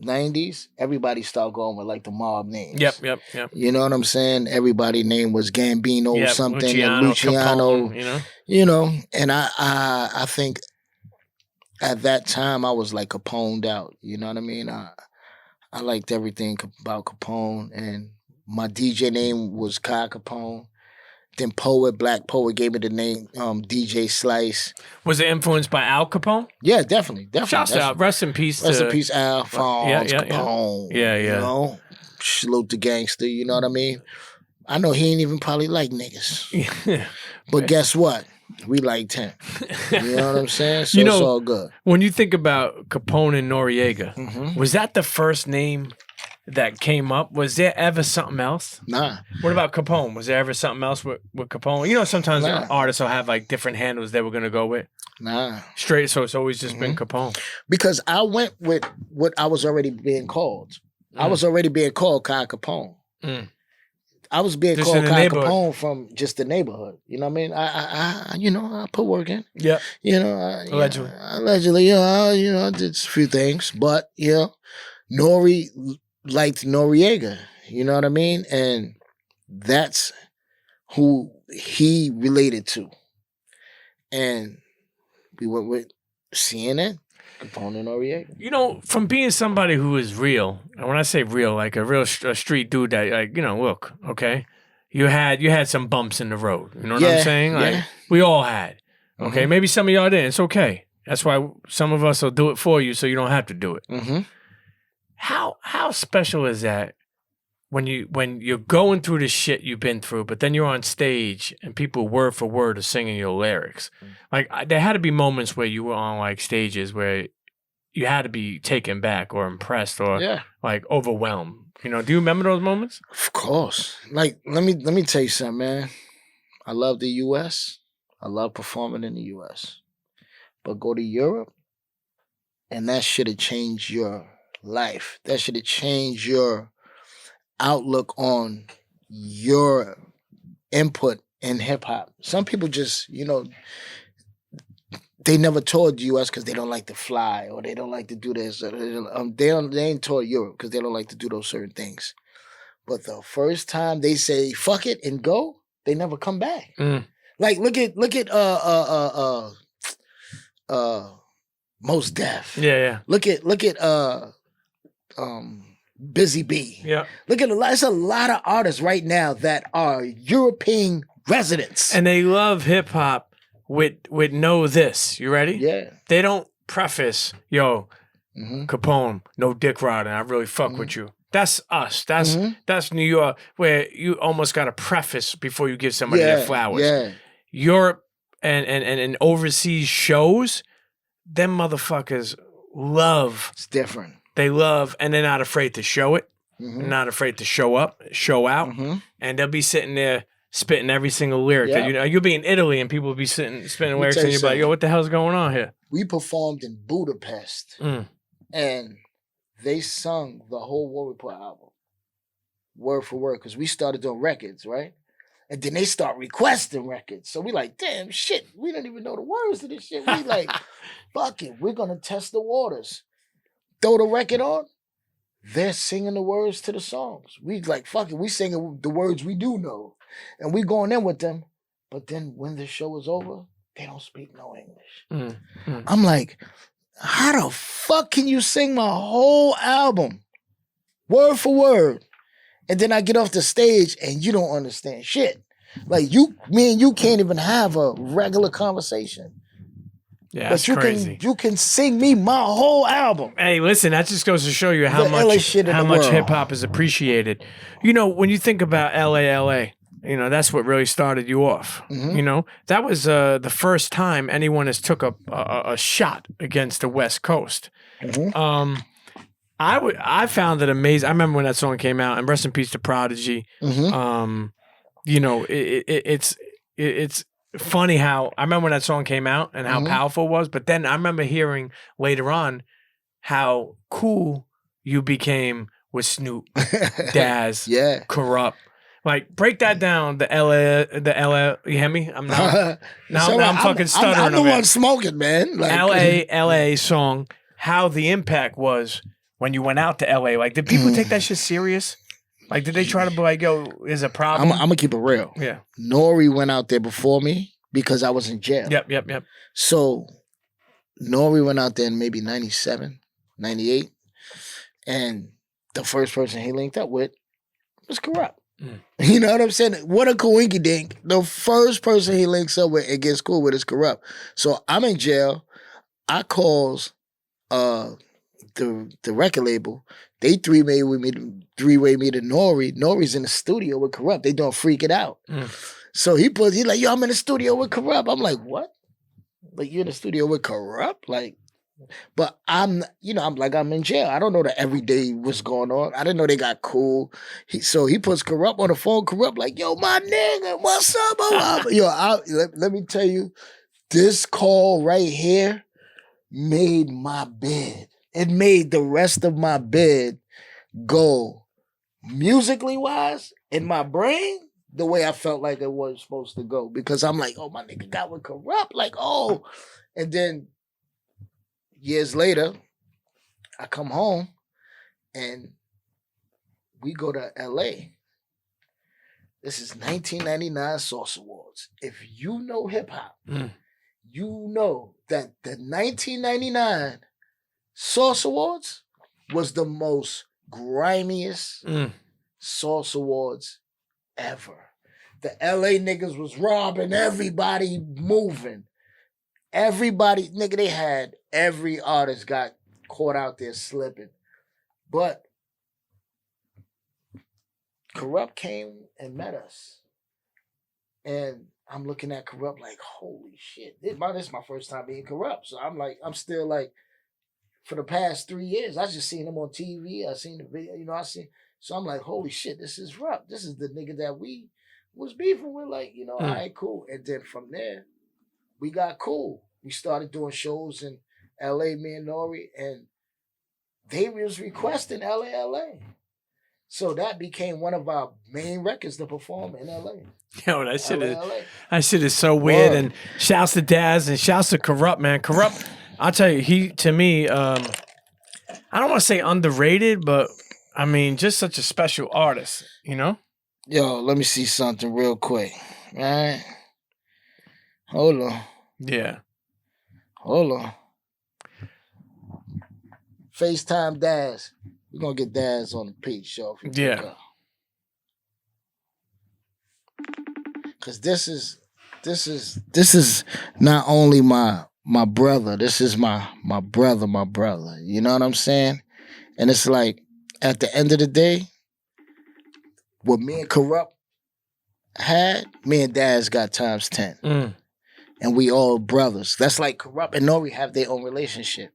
S2: 90s, everybody started going with like the mob names.
S1: Yep.
S2: You know what I'm saying? Everybody's name was Gambino something, Luciano,
S1: Capone,
S2: and I think at that time I was like Caponed out. You know what I mean? I liked everything about Capone, and my DJ name was Kai Capone. Then Black Poet gave me the name DJ Slice.
S1: Was it influenced by Al Capone?
S2: Yeah, definitely.
S1: Shouts out. Rest in peace.
S2: Rest in peace, Alphonse Capone.
S1: Yeah.
S2: You know? Salute the gangster, you know what I mean? I know he ain't even probably like niggas. But guess what? We liked him. You know what I'm saying? So it's all good.
S1: When you think about Capone-N-Noreaga, was that the first name that came up? Was there ever something else?
S2: Nah.
S1: What about Capone? Was there ever something else with Capone? Sometimes artists will have like different handles they were going to go with.
S2: Nah.
S1: Straight, so it's always just been Capone.
S2: Because I went with what I was already being called. I was already being called Kai Capone. I was being just called Kai Capone from just the neighborhood. You know what I mean? I put work in.
S1: Yeah.
S2: Allegedly. Allegedly, I did a few things. But, Nori liked Noreaga, you know what I mean? And that's who he related to. And we went with CNN, Capone-N-Noreaga.
S1: From being somebody who is real, and when I say real, like a real street dude that, like, look, okay, you had some bumps in the road. You know what I'm saying? Like, we all had. Okay, maybe some of y'all didn't. It's okay. That's why some of us will do it for you so you don't have to do it. How special is that when you're going through the shit you've been through, but then you're on stage and people word for word are singing your lyrics. Like there had to be moments where you were on like stages where you had to be taken back or impressed or like overwhelmed. You know, do you remember those moments?
S2: Of course. Like, let me tell you something, man. I love the U.S. I love performing in the U.S. But go to Europe, and that should have changed your life. That should have changed your outlook on your input in hip hop. Some people just, they never toured the U.S. because they don't like to fly or they don't like to do this. They ain't toured Europe because they don't like to do those certain things. But the first time they say fuck it and go, they never come back. Like look at Mos Def.
S1: Yeah.
S2: Look at Busy B.
S1: Yeah.
S2: Look at it's a lot of artists right now that are European residents.
S1: And they love hip hop with know this. You ready?
S2: Yeah.
S1: They don't preface, Capone, no dick riding. I really fuck with you. That's us. That's New York, where you almost got to preface before you give somebody their flowers.
S2: Yeah.
S1: Europe and overseas shows, them motherfuckers love.
S2: It's different.
S1: They love, and they're not afraid to show it. They're not afraid to show up, show out, and they'll be sitting there spitting every single lyric. That you'll be in Italy and people will be spitting lyrics, and you'll be like, "Yo, what the hell's going on here?"
S2: We performed in Budapest, and they sung the whole War Report album, word for word, because we started doing records, right? And then they start requesting records. So we like, damn, shit, we don't even know the words to this shit. We like, fuck it, we're going to test the waters. Throw the record on, they're singing the words to the songs. We like, fuck it, we singing the words we do know. And we going in with them. But then when the show is over, they don't speak no English. I'm like, how the fuck can you sing my whole album, word for word, and then I get off the stage and you don't understand shit? Like me and you can't even have a regular conversation.
S1: Yeah, that's crazy.
S2: You can sing me my whole album.
S1: Hey, listen, that just goes to show you how much hip hop is appreciated. When you think about LA, that's what really started you off. That was the first time anyone has took a shot against the West Coast. I found it amazing. I remember when that song came out, and rest in peace to Prodigy. It's funny how I remember when that song came out and how powerful it was, but then I remember hearing later on how cool you became with Snoop, Daz, Kurupt. Like, break that down. The LA, you hear me? I'm not. Now I'm fucking stuttering.
S2: I'm the one smoking, man.
S1: Like, LA song. How the impact was when you went out to LA. Like, did people take that shit serious? Like, did they try to be like, yo, is a problem?
S2: I'm gonna keep it real.
S1: Yeah.
S2: Nori went out there before me because I was in jail.
S1: Yep.
S2: So Nori went out there in maybe 97, 98. And the first person he linked up with was Kurupt. You know what I'm saying? What a coinky dink. The first person he links up with and gets cool with is Kurupt. So I'm in jail. I calls the record label. They three-way me to Nori. Nori's in the studio with Kurupt. They don't freak it out. So he's like, yo, I'm in the studio with Kurupt. I'm like, what? Like, you're in the studio with Kurupt? Like, but I'm in jail. I don't know that every day what's going on. I didn't know they got cool. So he puts Kurupt on the phone. Kurupt like, yo, my nigga, what's up? Yo, let me tell you, this call right here made my bed. It made the rest of my bed go musically wise in my brain the way I felt like it was supposed to go. Because I'm like, oh, my nigga got with Kurupt. Like, oh. And then years later, I come home and we go to LA. This is 1999 Source Awards. If you know hip hop, you know that the 1999 Source Awards was the most grimiest Source Awards ever. The LA niggas was robbing everybody, moving. Everybody, nigga, they had every artist got caught out there slipping. But Kurupt came and met us. And I'm looking at Kurupt like, holy shit. This is my first time being Kurupt. So I'm still like, for the past 3 years, I just seen him on TV. I seen the video, so I'm like, holy shit, this is Rupp. This is the nigga that we was beefing with, like, all right, cool. And then from there, we got cool. We started doing shows in LA, me and Nori, and they was requesting LA. So that became one of our main records to perform in LA.
S1: Yo, that shit is so weird. And shouts to Daz and shouts to Kurupt, man. Kurupt, I'll tell you, he, to me, I don't want to say underrated, but I mean, just such a special artist,
S2: Yo, let me see something real quick. All right. Hold on.
S1: Yeah.
S2: Hold on. FaceTime Daz. We're going to get Daz on the Pete show.
S1: Yeah.
S2: Because this is not only my brother. This is my brother. You know what I'm saying? And it's like, at the end of the day, what me and Kurupt had, me and Daz got times 10. And we all brothers. That's like Kurupt and Nori have their own relationship.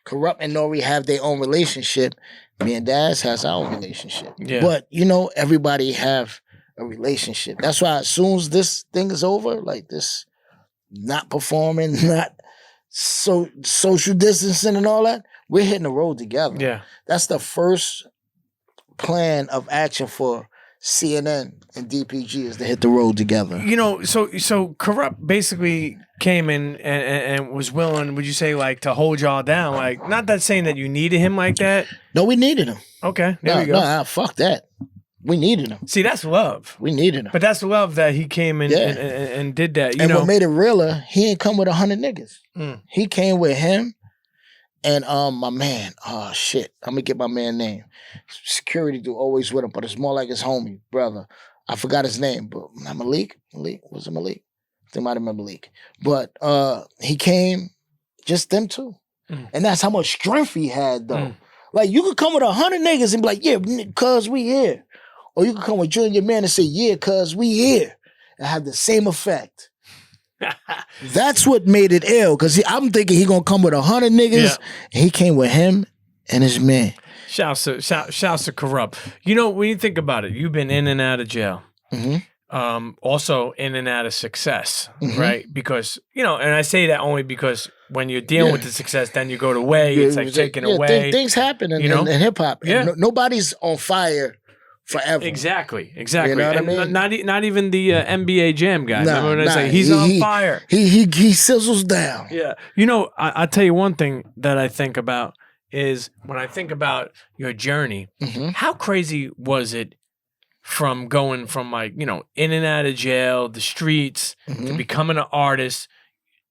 S2: Kurupt and Nori have their own relationship. Me and Daz has our own relationship.
S1: Yeah.
S2: But, everybody have a relationship. That's why as soon as this thing is over, like this not performing, not social distancing and all that, we're hitting the road together.
S1: Yeah.
S2: That's the first plan of action for CNN and DPG is to hit the road together.
S1: So Kurupt basically came in and was willing, would you say, like, to hold y'all down? Like, not that saying that you needed him like that.
S2: No, we needed him.
S1: Okay, there we go.
S2: No, fuck that. We needed him.
S1: See, that's love.
S2: We needed him.
S1: But that's love that he came in and did that.
S2: And what made it realer, he ain't come with 100 niggas. He came with him and my man. Oh, shit. I'm going to get my man name. Security dude always with him, but it's more like his homie, brother. I forgot his name, but not Malik. Was it Malik? I think it might have been Malik. But he came, just them two. And that's how much strength he had, though. Like, you could come with 100 niggas and be like, yeah, cuz we here. Or you could come with you and your man and say, yeah, cuz we here. And have the same effect. That's what made it ill. Because I'm thinking he going to come with 100 niggas. Yeah. And he came with him and his man.
S1: Shouts to Kurupt. When you think about it, you've been in and out of jail. Also in and out of success, right? Because, and I say that only because when you're dealing with the success, then you go to way, it's like taken away.
S2: Things happen in hip-hop.
S1: Yeah.
S2: Nobody's on fire forever.
S1: Exactly.
S2: You know what I mean?
S1: Not even the NBA Jam guy. Remember when I say he's on fire?
S2: He sizzles down.
S1: Yeah. I'll tell you one thing that I think about is when I think about your journey, how crazy was it from going from in and out of jail, the streets, to becoming an artist?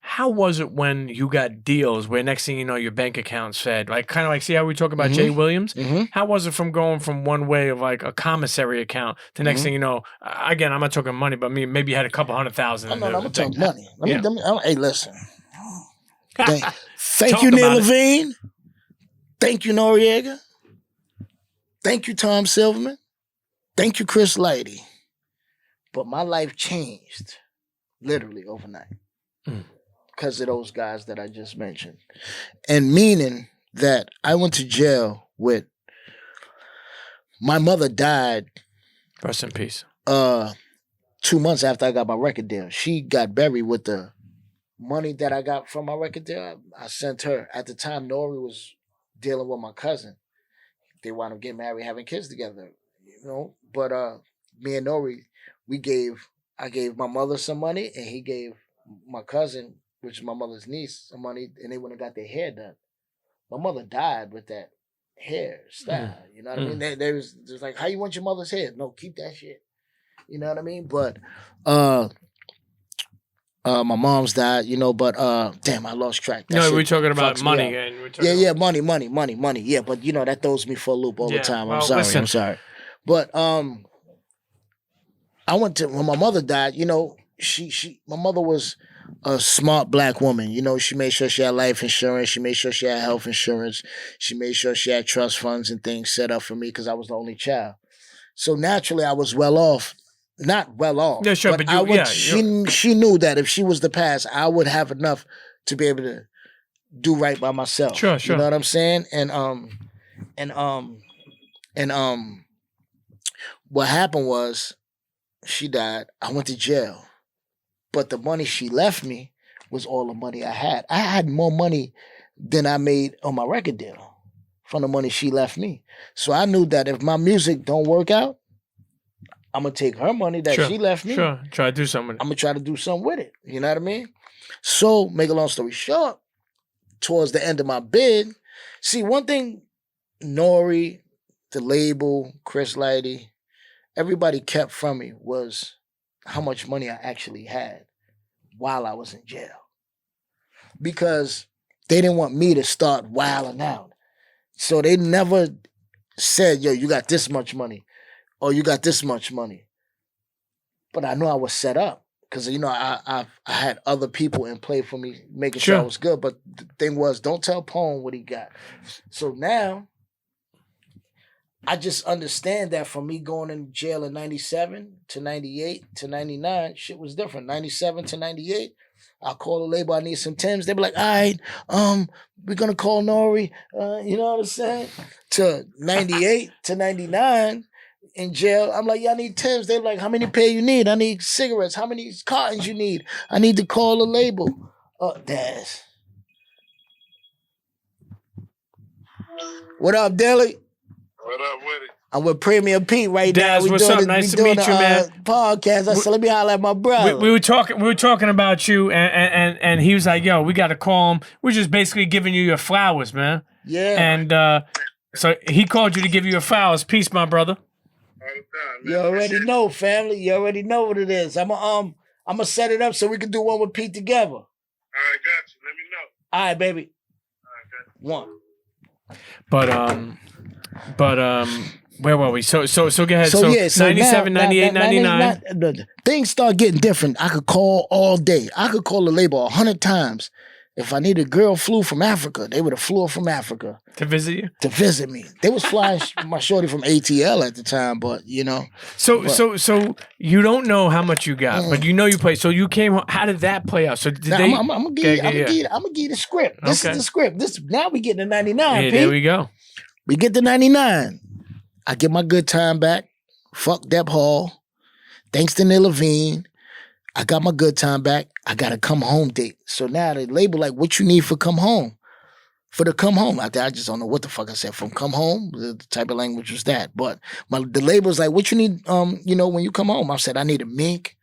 S1: How was it when you got deals where next thing you know your bank account's fed? Like kind of like, see how we talk about Jay Williams? How was it from going from one way of like a commissary account to next thing you know, again, I'm not talking money, but maybe you had a couple $100,000.
S2: I'm not talking money. Hey, listen. Thank you, Neil Levine. Thank you, Noreaga. Thank you, Tom Silverman. Thank you, Chris Lighty. But my life changed literally overnight because of those guys that I just mentioned. And meaning that I went to jail with, my mother died.
S1: Rest in peace.
S2: 2 months after I got my record deal. She got buried with the money that I got from my record deal. I sent her. At the time, Nori was dealing with my cousin. They wound up getting married, having kids together, But me and Nori, I gave my mother some money, and he gave my cousin, which is my mother's niece, some money, and they went and got their hair done. My mother died with that hairstyle. You know what I mean? They was like, how you want your mother's hair? No, keep that shit. You know what I mean? But my mom's died, but damn, I lost track.
S1: We're talking about money.
S2: Money. Yeah, but that throws me for a loop all the time. I'm sorry.
S1: Listen.
S2: I'm sorry. But I went to, when my mother died, my mother was a smart black woman. She made sure she had life insurance. She made sure she had health insurance. She made sure she had trust funds and things set up for me because I was the only child. So naturally, I was well off. Not well off.
S1: Yeah, sure, but you,
S2: she knew that if she was to pass, I would have enough to be able to do right by myself.
S1: Sure.
S2: You know what I'm saying? And what happened was she died. I went to jail. But the money she left me was all the money I had. I had more money than I made on my record deal from the money she left me. So I knew that if my music don't work out, I'm going to take her money that she left me.
S1: Sure, try to do something.
S2: I'm going to try to do something with it. You know what I mean? So, make a long story short, towards the end of my bid, see, one thing, Nori, the label, Chris Lighty, everybody kept from me was how much money I actually had while I was in jail. Because they didn't want me to start wilding out. So they never said, yo, you got this much money. Or you got this much money. But I know I was set up. Because, you know, I had other people in play for me, making sure I was good. But the thing was, don't tell Pone what he got. So now, I just understand that from me going in jail in 97 to 98 to 99, shit was different. 97 to 98, I call the label, I need some Timbs. They be like, all right, we're going to call Nori. You know what I'm saying? To 98 to 99 in jail, I'm like, yeah, I need Timbs. They're like, how many pair you need? I need cigarettes. How many cartons you need? I need to call the label. Daz. What up, Dilly?
S4: What up with it?
S2: I'm with Premier Pete right
S1: Daz,
S2: now.
S1: what's up? Nice to meet you, man.
S2: Podcast. I said, let me holler at my brother.
S1: We were talking about you, and he was like, "Yo, we got to call him." We're just basically giving you your flowers, man.
S2: Yeah.
S1: And so he called you to give you your flowers. Peace, my brother.
S4: All the time, man.
S2: You already know, family. You already know what it is. I'm gonna set it up so we can do one with Pete together.
S4: All right, got you. Let me know.
S2: All right, baby.
S4: All right,
S2: One.
S1: But where were we? So go ahead. So,
S2: yeah, so
S1: 97,
S2: now,
S1: 98, 99.
S2: Things start getting different. I could call all day. I could call the label 100 times. If I need a girl flew from Africa, they would have flew from Africa.
S1: To visit you?
S2: To visit me. They was flying my shorty from ATL at the time, but you know.
S1: So you don't know how much you got, but you know you play. So you came home. How did that play out? So did
S2: now,
S1: they?
S2: I'm gonna give you the script. This is the script. Now we get to 99.
S1: Hey,
S2: Pete.
S1: there we go.
S2: We get to 99. I get my good time back. Fuck Deb Hall. Thanks to Neil Levine. I got my good time back. I got a come home date. So now they label like, what you need for come home? For the come home. I just don't know what the fuck I said. From come home, the type of language was that. But the label's like, what you need, when you come home? I said, I need a mink.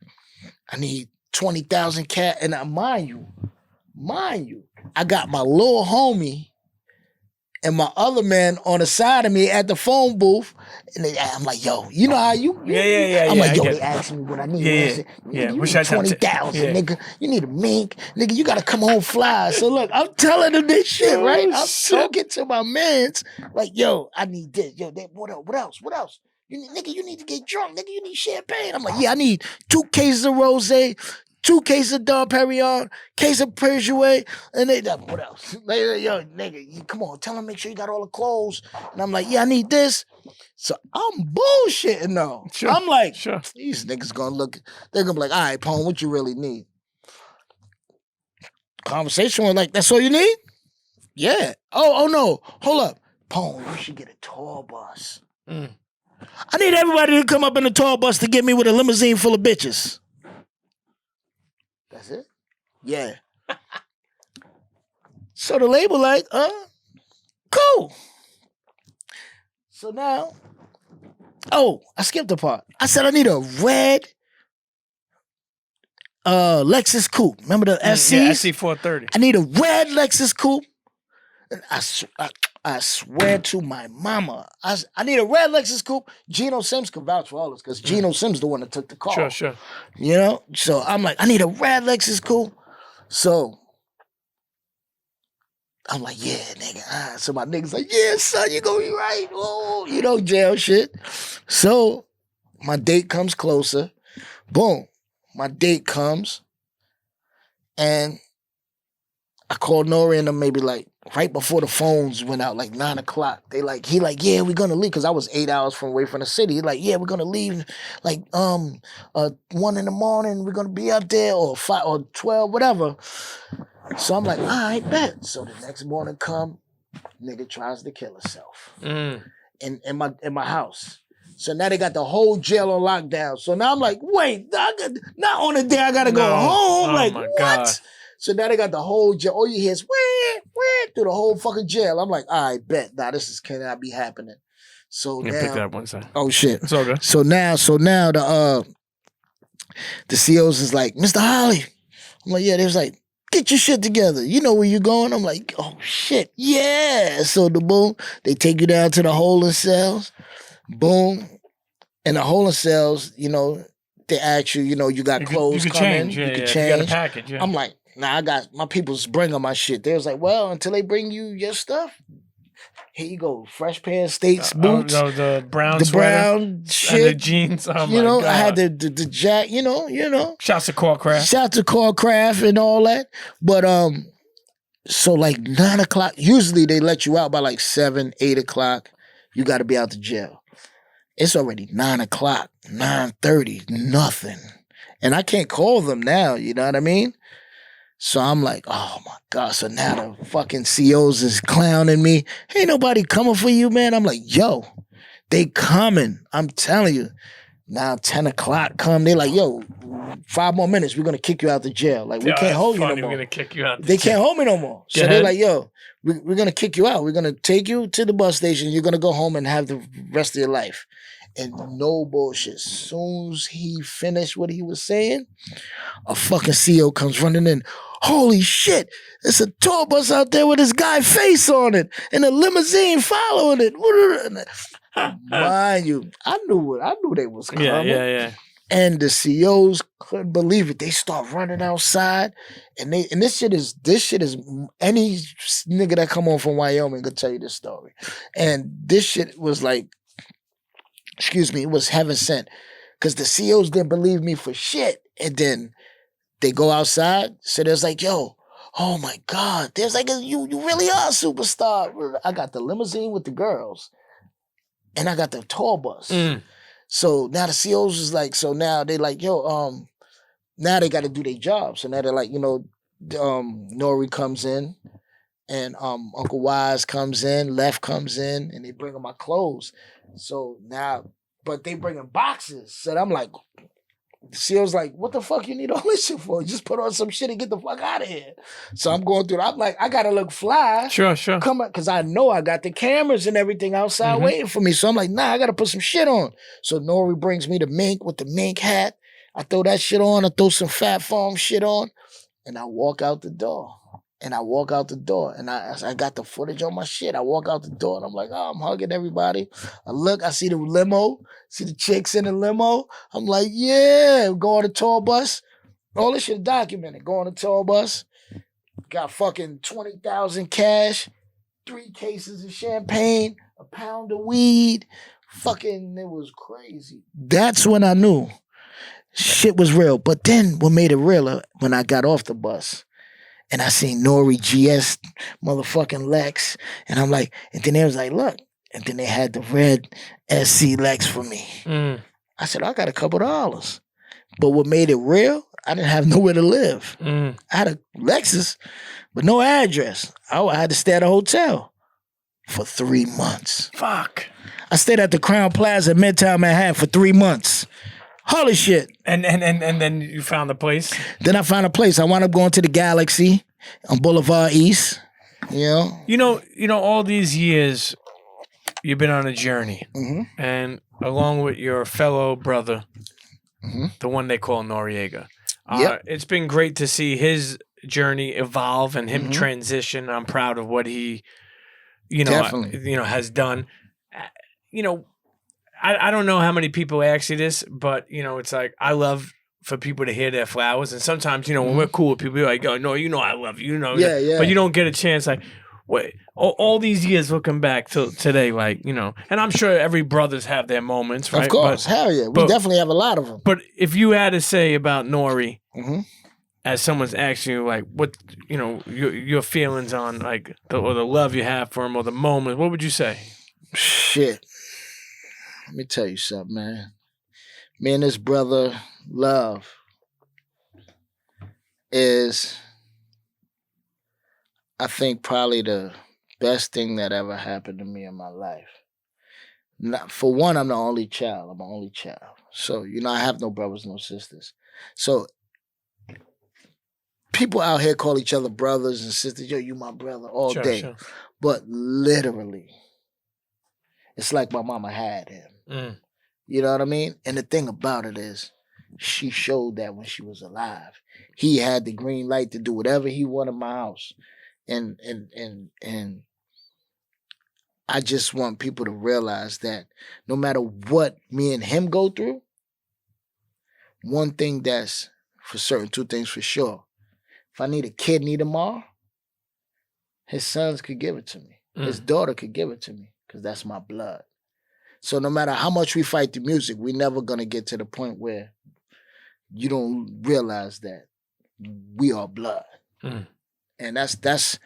S2: I need 20,000 cat. And mind you, I got my little homie and my other man on the side of me at the phone booth. And I'm like, yo, you know how you?
S1: Yeah.
S2: I'm like, yo, they asking me what I need. I said, you need 20,000, nigga. You need a mink. Nigga, you got to come home fly. So look, I'm telling them this shit, right? I'm talking to my mans like, yo, I need this. Yo, what else? What else? You need to get drunk. Nigga, you need champagne. I'm like, yeah, I need 2 cases of rosé, 2 cases of Dom Perignon, case of Perrier, and they, what else? Yo, nigga, come on, tell them make sure you got all the clothes. And I'm like, yeah, I need this. So I'm bullshitting though.
S1: Sure.
S2: I'm like,
S1: Sure.
S2: These niggas gonna look, they're gonna be like, all right, Pone, what you really need? Conversation was like, that's all you need? Yeah. Oh no, hold up. Pone, you should get a tour bus. I need everybody to come up in a tour bus to get me with a limousine full of bitches. That's it? Yeah. So the label like, cool. So now, I skipped a part. I said I need a red Lexus coupe. Remember the SCs?
S1: Yeah, SC430.
S2: I need a red Lexus coupe. And I swear to my mama, I need a red Lexus coupe. Geno Sims can vouch for all this because Geno Sims the one that took the call.
S1: Sure.
S2: You know? So I'm like, I need a red Lexus coupe. So I'm like, yeah, nigga. So my nigga's like, yeah, son, you gonna be right. Oh, jail shit. So my date comes closer. Boom. My date comes. And I called Nori and them maybe like right before the phones went out, like 9 o'clock. He like, yeah, we're gonna leave because I was 8 hours from away from the city. He like, yeah, we're gonna leave like 1 in the morning. We're gonna be up there or 5 or 12, whatever. So I'm like, all right, bet. So the next morning come, nigga tries to kill herself in my house. So now they got the whole jail on lockdown. So now I'm like, wait, not on the day I gotta go home.
S1: Oh
S2: like,
S1: my
S2: what?
S1: God.
S2: So now they got the whole jail. All you hear is where through the whole fucking jail. I'm like, all right, bet. Nah, cannot be happening. So
S1: You
S2: now,
S1: pick that up one side.
S2: oh shit.
S1: It's all good.
S2: So now the COs is like, Mr. Holly. I'm like, yeah. They was like, get your shit together. You know where you going? I'm like, oh shit, yeah. So the boom, they take you down to the holding cells. Boom. And the holding cells, you know, they ask you, you know, you got clothes coming.
S1: Change.
S2: You
S1: Yeah,
S2: can
S1: yeah.
S2: change.
S1: You got a package, yeah.
S2: I'm like, nah, I got my people's bring on my shit. They was like, well, until they bring you your stuff, here you go. Fresh pair of States boots.
S1: The brown
S2: the
S1: sweater.
S2: brown shit.
S1: And the jeans. Oh
S2: you
S1: my
S2: know,
S1: God.
S2: I had the jack, you know.
S1: Shouts to Corecraft.
S2: Shout to Corecraft and all that. But so like 9 o'clock, usually they let you out by like 7, 8 o'clock. You gotta be out the jail. It's already 9 o'clock, 9:30, nothing. And I can't call them now, you know what I mean? So I'm like, oh my God. So now the fucking COs is clowning me. Ain't nobody coming for you, man. I'm like, yo, they coming. I'm telling you. Now 10 o'clock come. They like, yo, 5 more minutes. We're going to kick you out the jail. Like, we can't hold you no more.
S1: We're going to kick you out.
S2: They can't hold me no more. So
S1: Go
S2: they're
S1: ahead.
S2: like, yo, we're going to kick you out. We're going to take you to the bus station. You're going to go home and have the rest of your life. And no bullshit. As soon as he finished what he was saying, a fucking CO comes running in. Holy shit, it's a tour bus out there with this guy's face on it and a limousine following it. Mind you, I knew they was coming.
S1: Yeah.
S2: And the COs couldn't believe it. They start running outside, and this shit is any nigga that come on from Wyoming could tell you this story. And this shit was like, it was heaven sent, because the COs didn't believe me for shit. And then they go outside, so there's like, yo, oh my God, there's like you really are a superstar. I got the limousine with the girls, and I got the tour bus. So now the COs is like, so now they like, yo, now they got to do their job. So now they're like, you know, Nori comes in, and Uncle Wise comes in, Left comes in, and they bring my clothes. So now, but they bringing boxes. So I'm like, the CO's like, what the fuck you need all this shit for? Just put on some shit and get the fuck out of here. So I'm going through. I'm like, I gotta look fly.
S1: Sure.
S2: Come on, because I know I got the cameras and everything outside waiting for me. So I'm like, nah, I gotta put some shit on. So Nori brings me the mink with the mink hat. I throw that shit on. I throw some Fat Farm shit on, and I walk out the door. And I got the footage on my shit. I walk out the door and I'm like, oh, I'm hugging everybody. I look, I see the limo, see the chicks in the limo. I'm like, yeah, go on the tour bus. All this shit documented. Go on the tour bus. Got fucking 20,000 cash, 3 cases of champagne, a pound of weed. Fucking, it was crazy. That's when I knew shit was real. But then what made it realer, when I got off the bus, and I seen Nori GS motherfucking Lex. And I'm like, and then they was like, look. And then they had the red SC Lex for me. I said, I got a couple $. But what made it real, I didn't have nowhere to live. I had a Lexus, but no address. I had to stay at a hotel for 3 months.
S1: Fuck.
S2: I stayed at the Crown Plaza Midtown Manhattan for 3 months. Holy shit.
S1: And then you found the place?
S2: Then I found a place. I wound up going to the Galaxy on Boulevard East. You know?
S1: You know, all these years you've been on a journey. And along with your fellow brother, the one they call Noreaga. It's been great to see his journey evolve and him transition. I'm proud of what he, has done. I don't know how many people ask you this, but, it's like, I love for people to hear their flowers. And sometimes, when we're cool with people, you're like, oh, no, I love you,
S2: Yeah.
S1: But you don't get a chance, like, wait, all these years looking back to today, like, and I'm sure every brothers have their moments, right?
S2: Of course, hell yeah. We definitely have a lot of them.
S1: But if you had to say about Nori, as someone's asking you, like, what, you know, your feelings on, like, or the love you have for him or the moment, what would you say?
S2: Shit. Let me tell you something, man. Me and this brother, love, is, I think, probably the best thing that ever happened to me in my life. For one, I'm the only child. I'm an only child. So, you know, I have no brothers, no sisters. So, people out here call each other brothers and sisters. Yo, you my brother all day. Sure. But literally, it's like my mama had him. You know what I mean? And the thing about it is, she showed that when she was alive. He had the green light to do whatever he wanted in my house. And I just want people to realize that no matter what me and him go through, one thing that's for certain, two things for sure. If I need a kidney tomorrow, his sons could give it to me. His daughter could give it to me because that's my blood. So no matter how much we fight the music, we're never going to get to the point where you don't realize that we are blood. And that's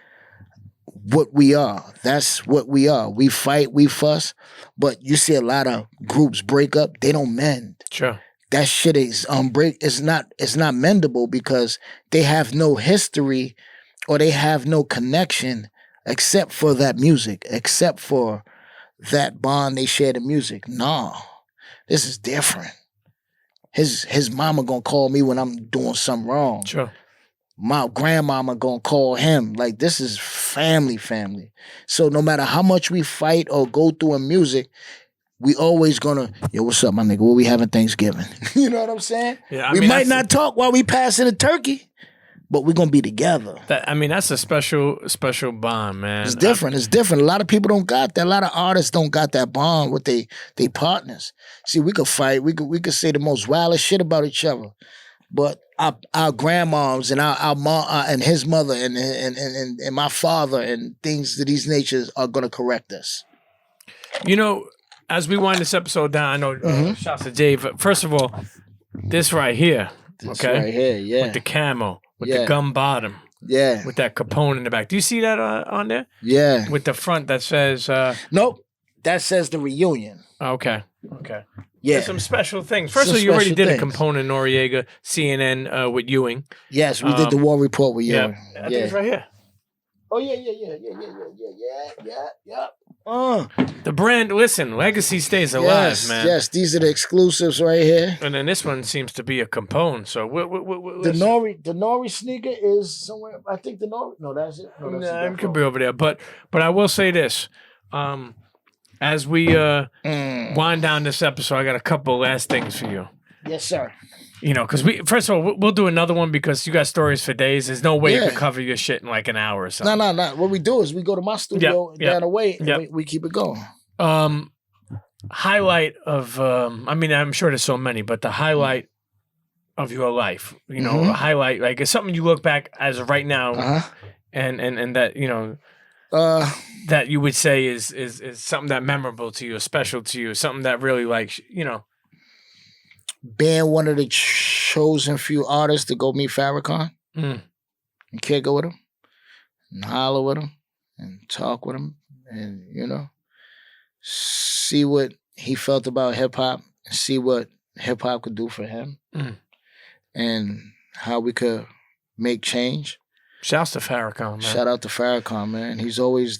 S2: what we are. That's what we are. We fight, we fuss, but you see a lot of groups break up, they don't mend.
S1: Sure.
S2: That shit is it's not mendable because they have no history or they have no connection except for that music, except for that bond they share the music. No, this is different. His mama gonna call me when I'm doing something wrong.
S1: Sure.
S2: My grandmama gonna call him. Like, this is family. So no matter how much we fight or go through in music, we always gonna, yo, what's up, my nigga? What we having Thanksgiving? You know what I'm saying? Yeah, we might not talk while we passing the turkey, but we're gonna be together.
S1: That's a special bond, man.
S2: It's different. It's different. A lot of people don't got that. A lot of artists don't got that bond with they partners. See, we could fight. We could say the most wildest shit about each other, but our grandmoms and our mom and his mother and my father and things of these natures are gonna correct us.
S1: You know, as we wind this episode down, I know shouts to Dave. First of all, this right here,
S2: right here, yeah,
S1: with the camo, with the gum bottom,
S2: yeah,
S1: with that Capone in the back. Do you see that on there?
S2: Yeah,
S1: with the front that says
S2: nope, that says the reunion.
S1: Okay.
S2: Yeah,
S1: there's some special things. First of all, you already did a Capone-N-Noreaga CNN with Ewing.
S2: Yes, we did the war report with Ewing.
S1: I think it's right here.
S2: Oh yeah.
S1: The brand, listen, legacy stays alive, man.
S2: Yes, these are the exclusives right here.
S1: And then this one seems to be a Capone. So
S2: the Nori sneaker is somewhere. I think the Nori. No, that's it. No,
S1: it could be over there. But I will say this. As we wind down this episode, I got a couple last things for you.
S2: Yes, sir.
S1: You know, because first of all, we'll do another one because you got stories for days. There's no way you can cover your shit in like an hour or something.
S2: No. What we do is we go to my studio down the way and we keep it going.
S1: Highlight of, I mean, I'm sure there's so many, but the highlight of your life, you know, a highlight, like it's something you look back as of right now and that, you know, that you would say is something that memorable to you, special to you, something that really, like, you know,
S2: being one of the chosen few artists to go meet Farrakhan and kick it with him and holler with him and talk with him and, you know, see what he felt about hip-hop and see what hip-hop could do for him and how we could make change.
S1: Shouts to Farrakhan, man.
S2: Shout out to Farrakhan, man. He's always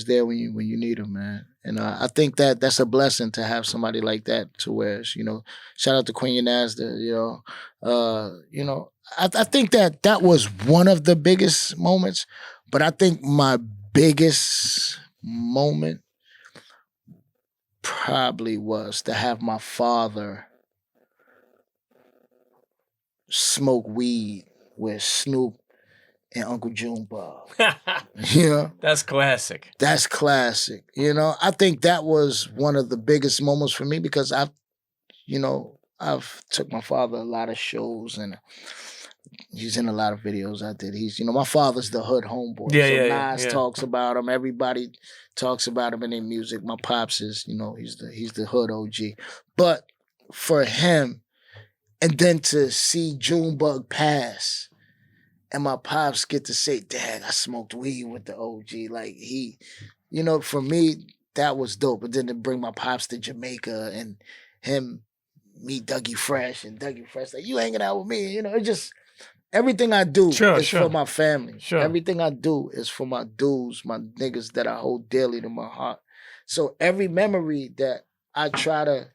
S2: there when you need him, man. And I think that's a blessing to have somebody like that to where, you know, shout out to Queen Daz, you know, I think that was one of the biggest moments, but I think my biggest moment probably was to have my father smoke weed with Snoop and Uncle Junebug. You know?
S1: That's classic.
S2: That's classic. You know, I think that was one of the biggest moments for me because I've took my father a lot of shows and he's in a lot of videos I did. He's, you know, my father's the hood homeboy. Nas talks about him. Everybody talks about him in their music. My pops is, you know, he's the hood OG. But for him, and then to see Junebug pass and my pops get to say, "Dad, I smoked weed with the OG." Like he, for me that was dope. But then to bring my pops to Jamaica and him meet Dougie Fresh and Dougie Fresh like, "You hanging out with me?" It just everything I do is for my family.
S1: Sure.
S2: Everything I do is for my dudes, my niggas that I hold dearly to my heart. So every memory that I try to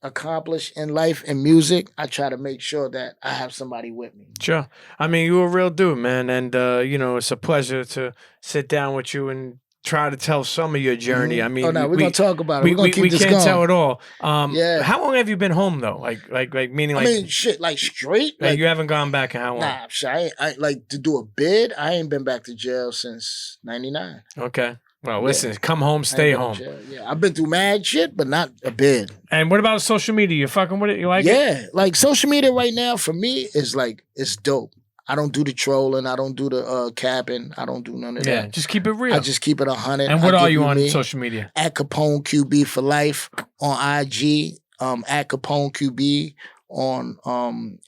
S2: accomplish in life and music, I try to make sure that I have somebody with me.
S1: Sure. I mean, you're a real dude, man. And, it's a pleasure to sit down with you and try to tell some of your journey. I mean,
S2: we're going to talk about it. We're going to keep this going.
S1: We can't tell it all.
S2: Yeah.
S1: How long have you been home, though? Like meaning like...
S2: I mean, shit, like straight?
S1: Like you haven't gone back in how long?
S2: Nah, shit, I like to do a bid. I ain't been back to jail since 99.
S1: Okay. Well, listen, come home, stay home.
S2: Yeah, I've been through mad shit, but not a bid.
S1: And what about social media? You fucking with it? You like it?
S2: Yeah, like social media right now for me is like, it's dope. I don't do the trolling. I don't do the capping. I don't do none of that.
S1: Yeah, just keep it real.
S2: I just keep it 100.
S1: And what are you on social media?
S2: At Capone QB for life on IG. At Capone QB on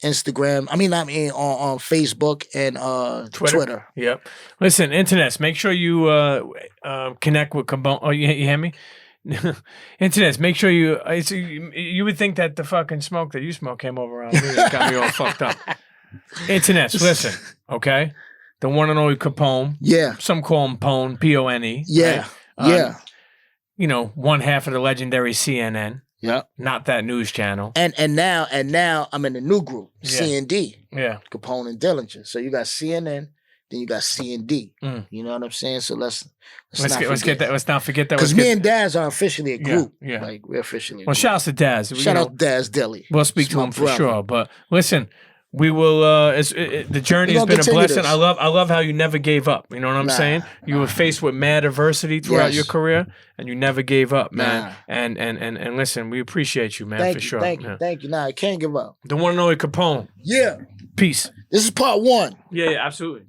S2: Instagram. I mean on Facebook and Twitter.
S1: Yep. Listen, internets, make sure you connect with Capone. Oh, you hear me? Internets, make sure you would think that the fucking smoke that you smoke came over on me. It got me all fucked up. Internets, listen, okay? The one and only Capone.
S2: Yeah.
S1: Some call him Pone, P-O-N-E.
S2: Yeah.
S1: Right? Yeah. One half of the legendary CNN.
S2: Yeah.
S1: Not that news channel.
S2: And now I'm in the new group, C&D.
S1: Yeah.
S2: Capone and Dillinger. So you got CNN, then you got C&D. You know what I'm saying? So let's
S1: get that. Let's not forget that.
S2: Because me and Daz are officially a group.
S1: Yeah.
S2: Like we're officially a
S1: group. Well, shout out to Daz.
S2: Shout out to Daz Dilly.
S1: We'll speak to him for sure. But listen, we will. The journey has been a blessing. I love how you never gave up. You know what I'm saying? You were faced with mad adversity throughout your career, and you never gave up, man. And listen, we appreciate you, man, for sure.
S2: Thank you. Nah, I can't give up.
S1: The one and only Capone.
S2: Yeah.
S1: Peace.
S2: This is part 1.
S1: Yeah, absolutely.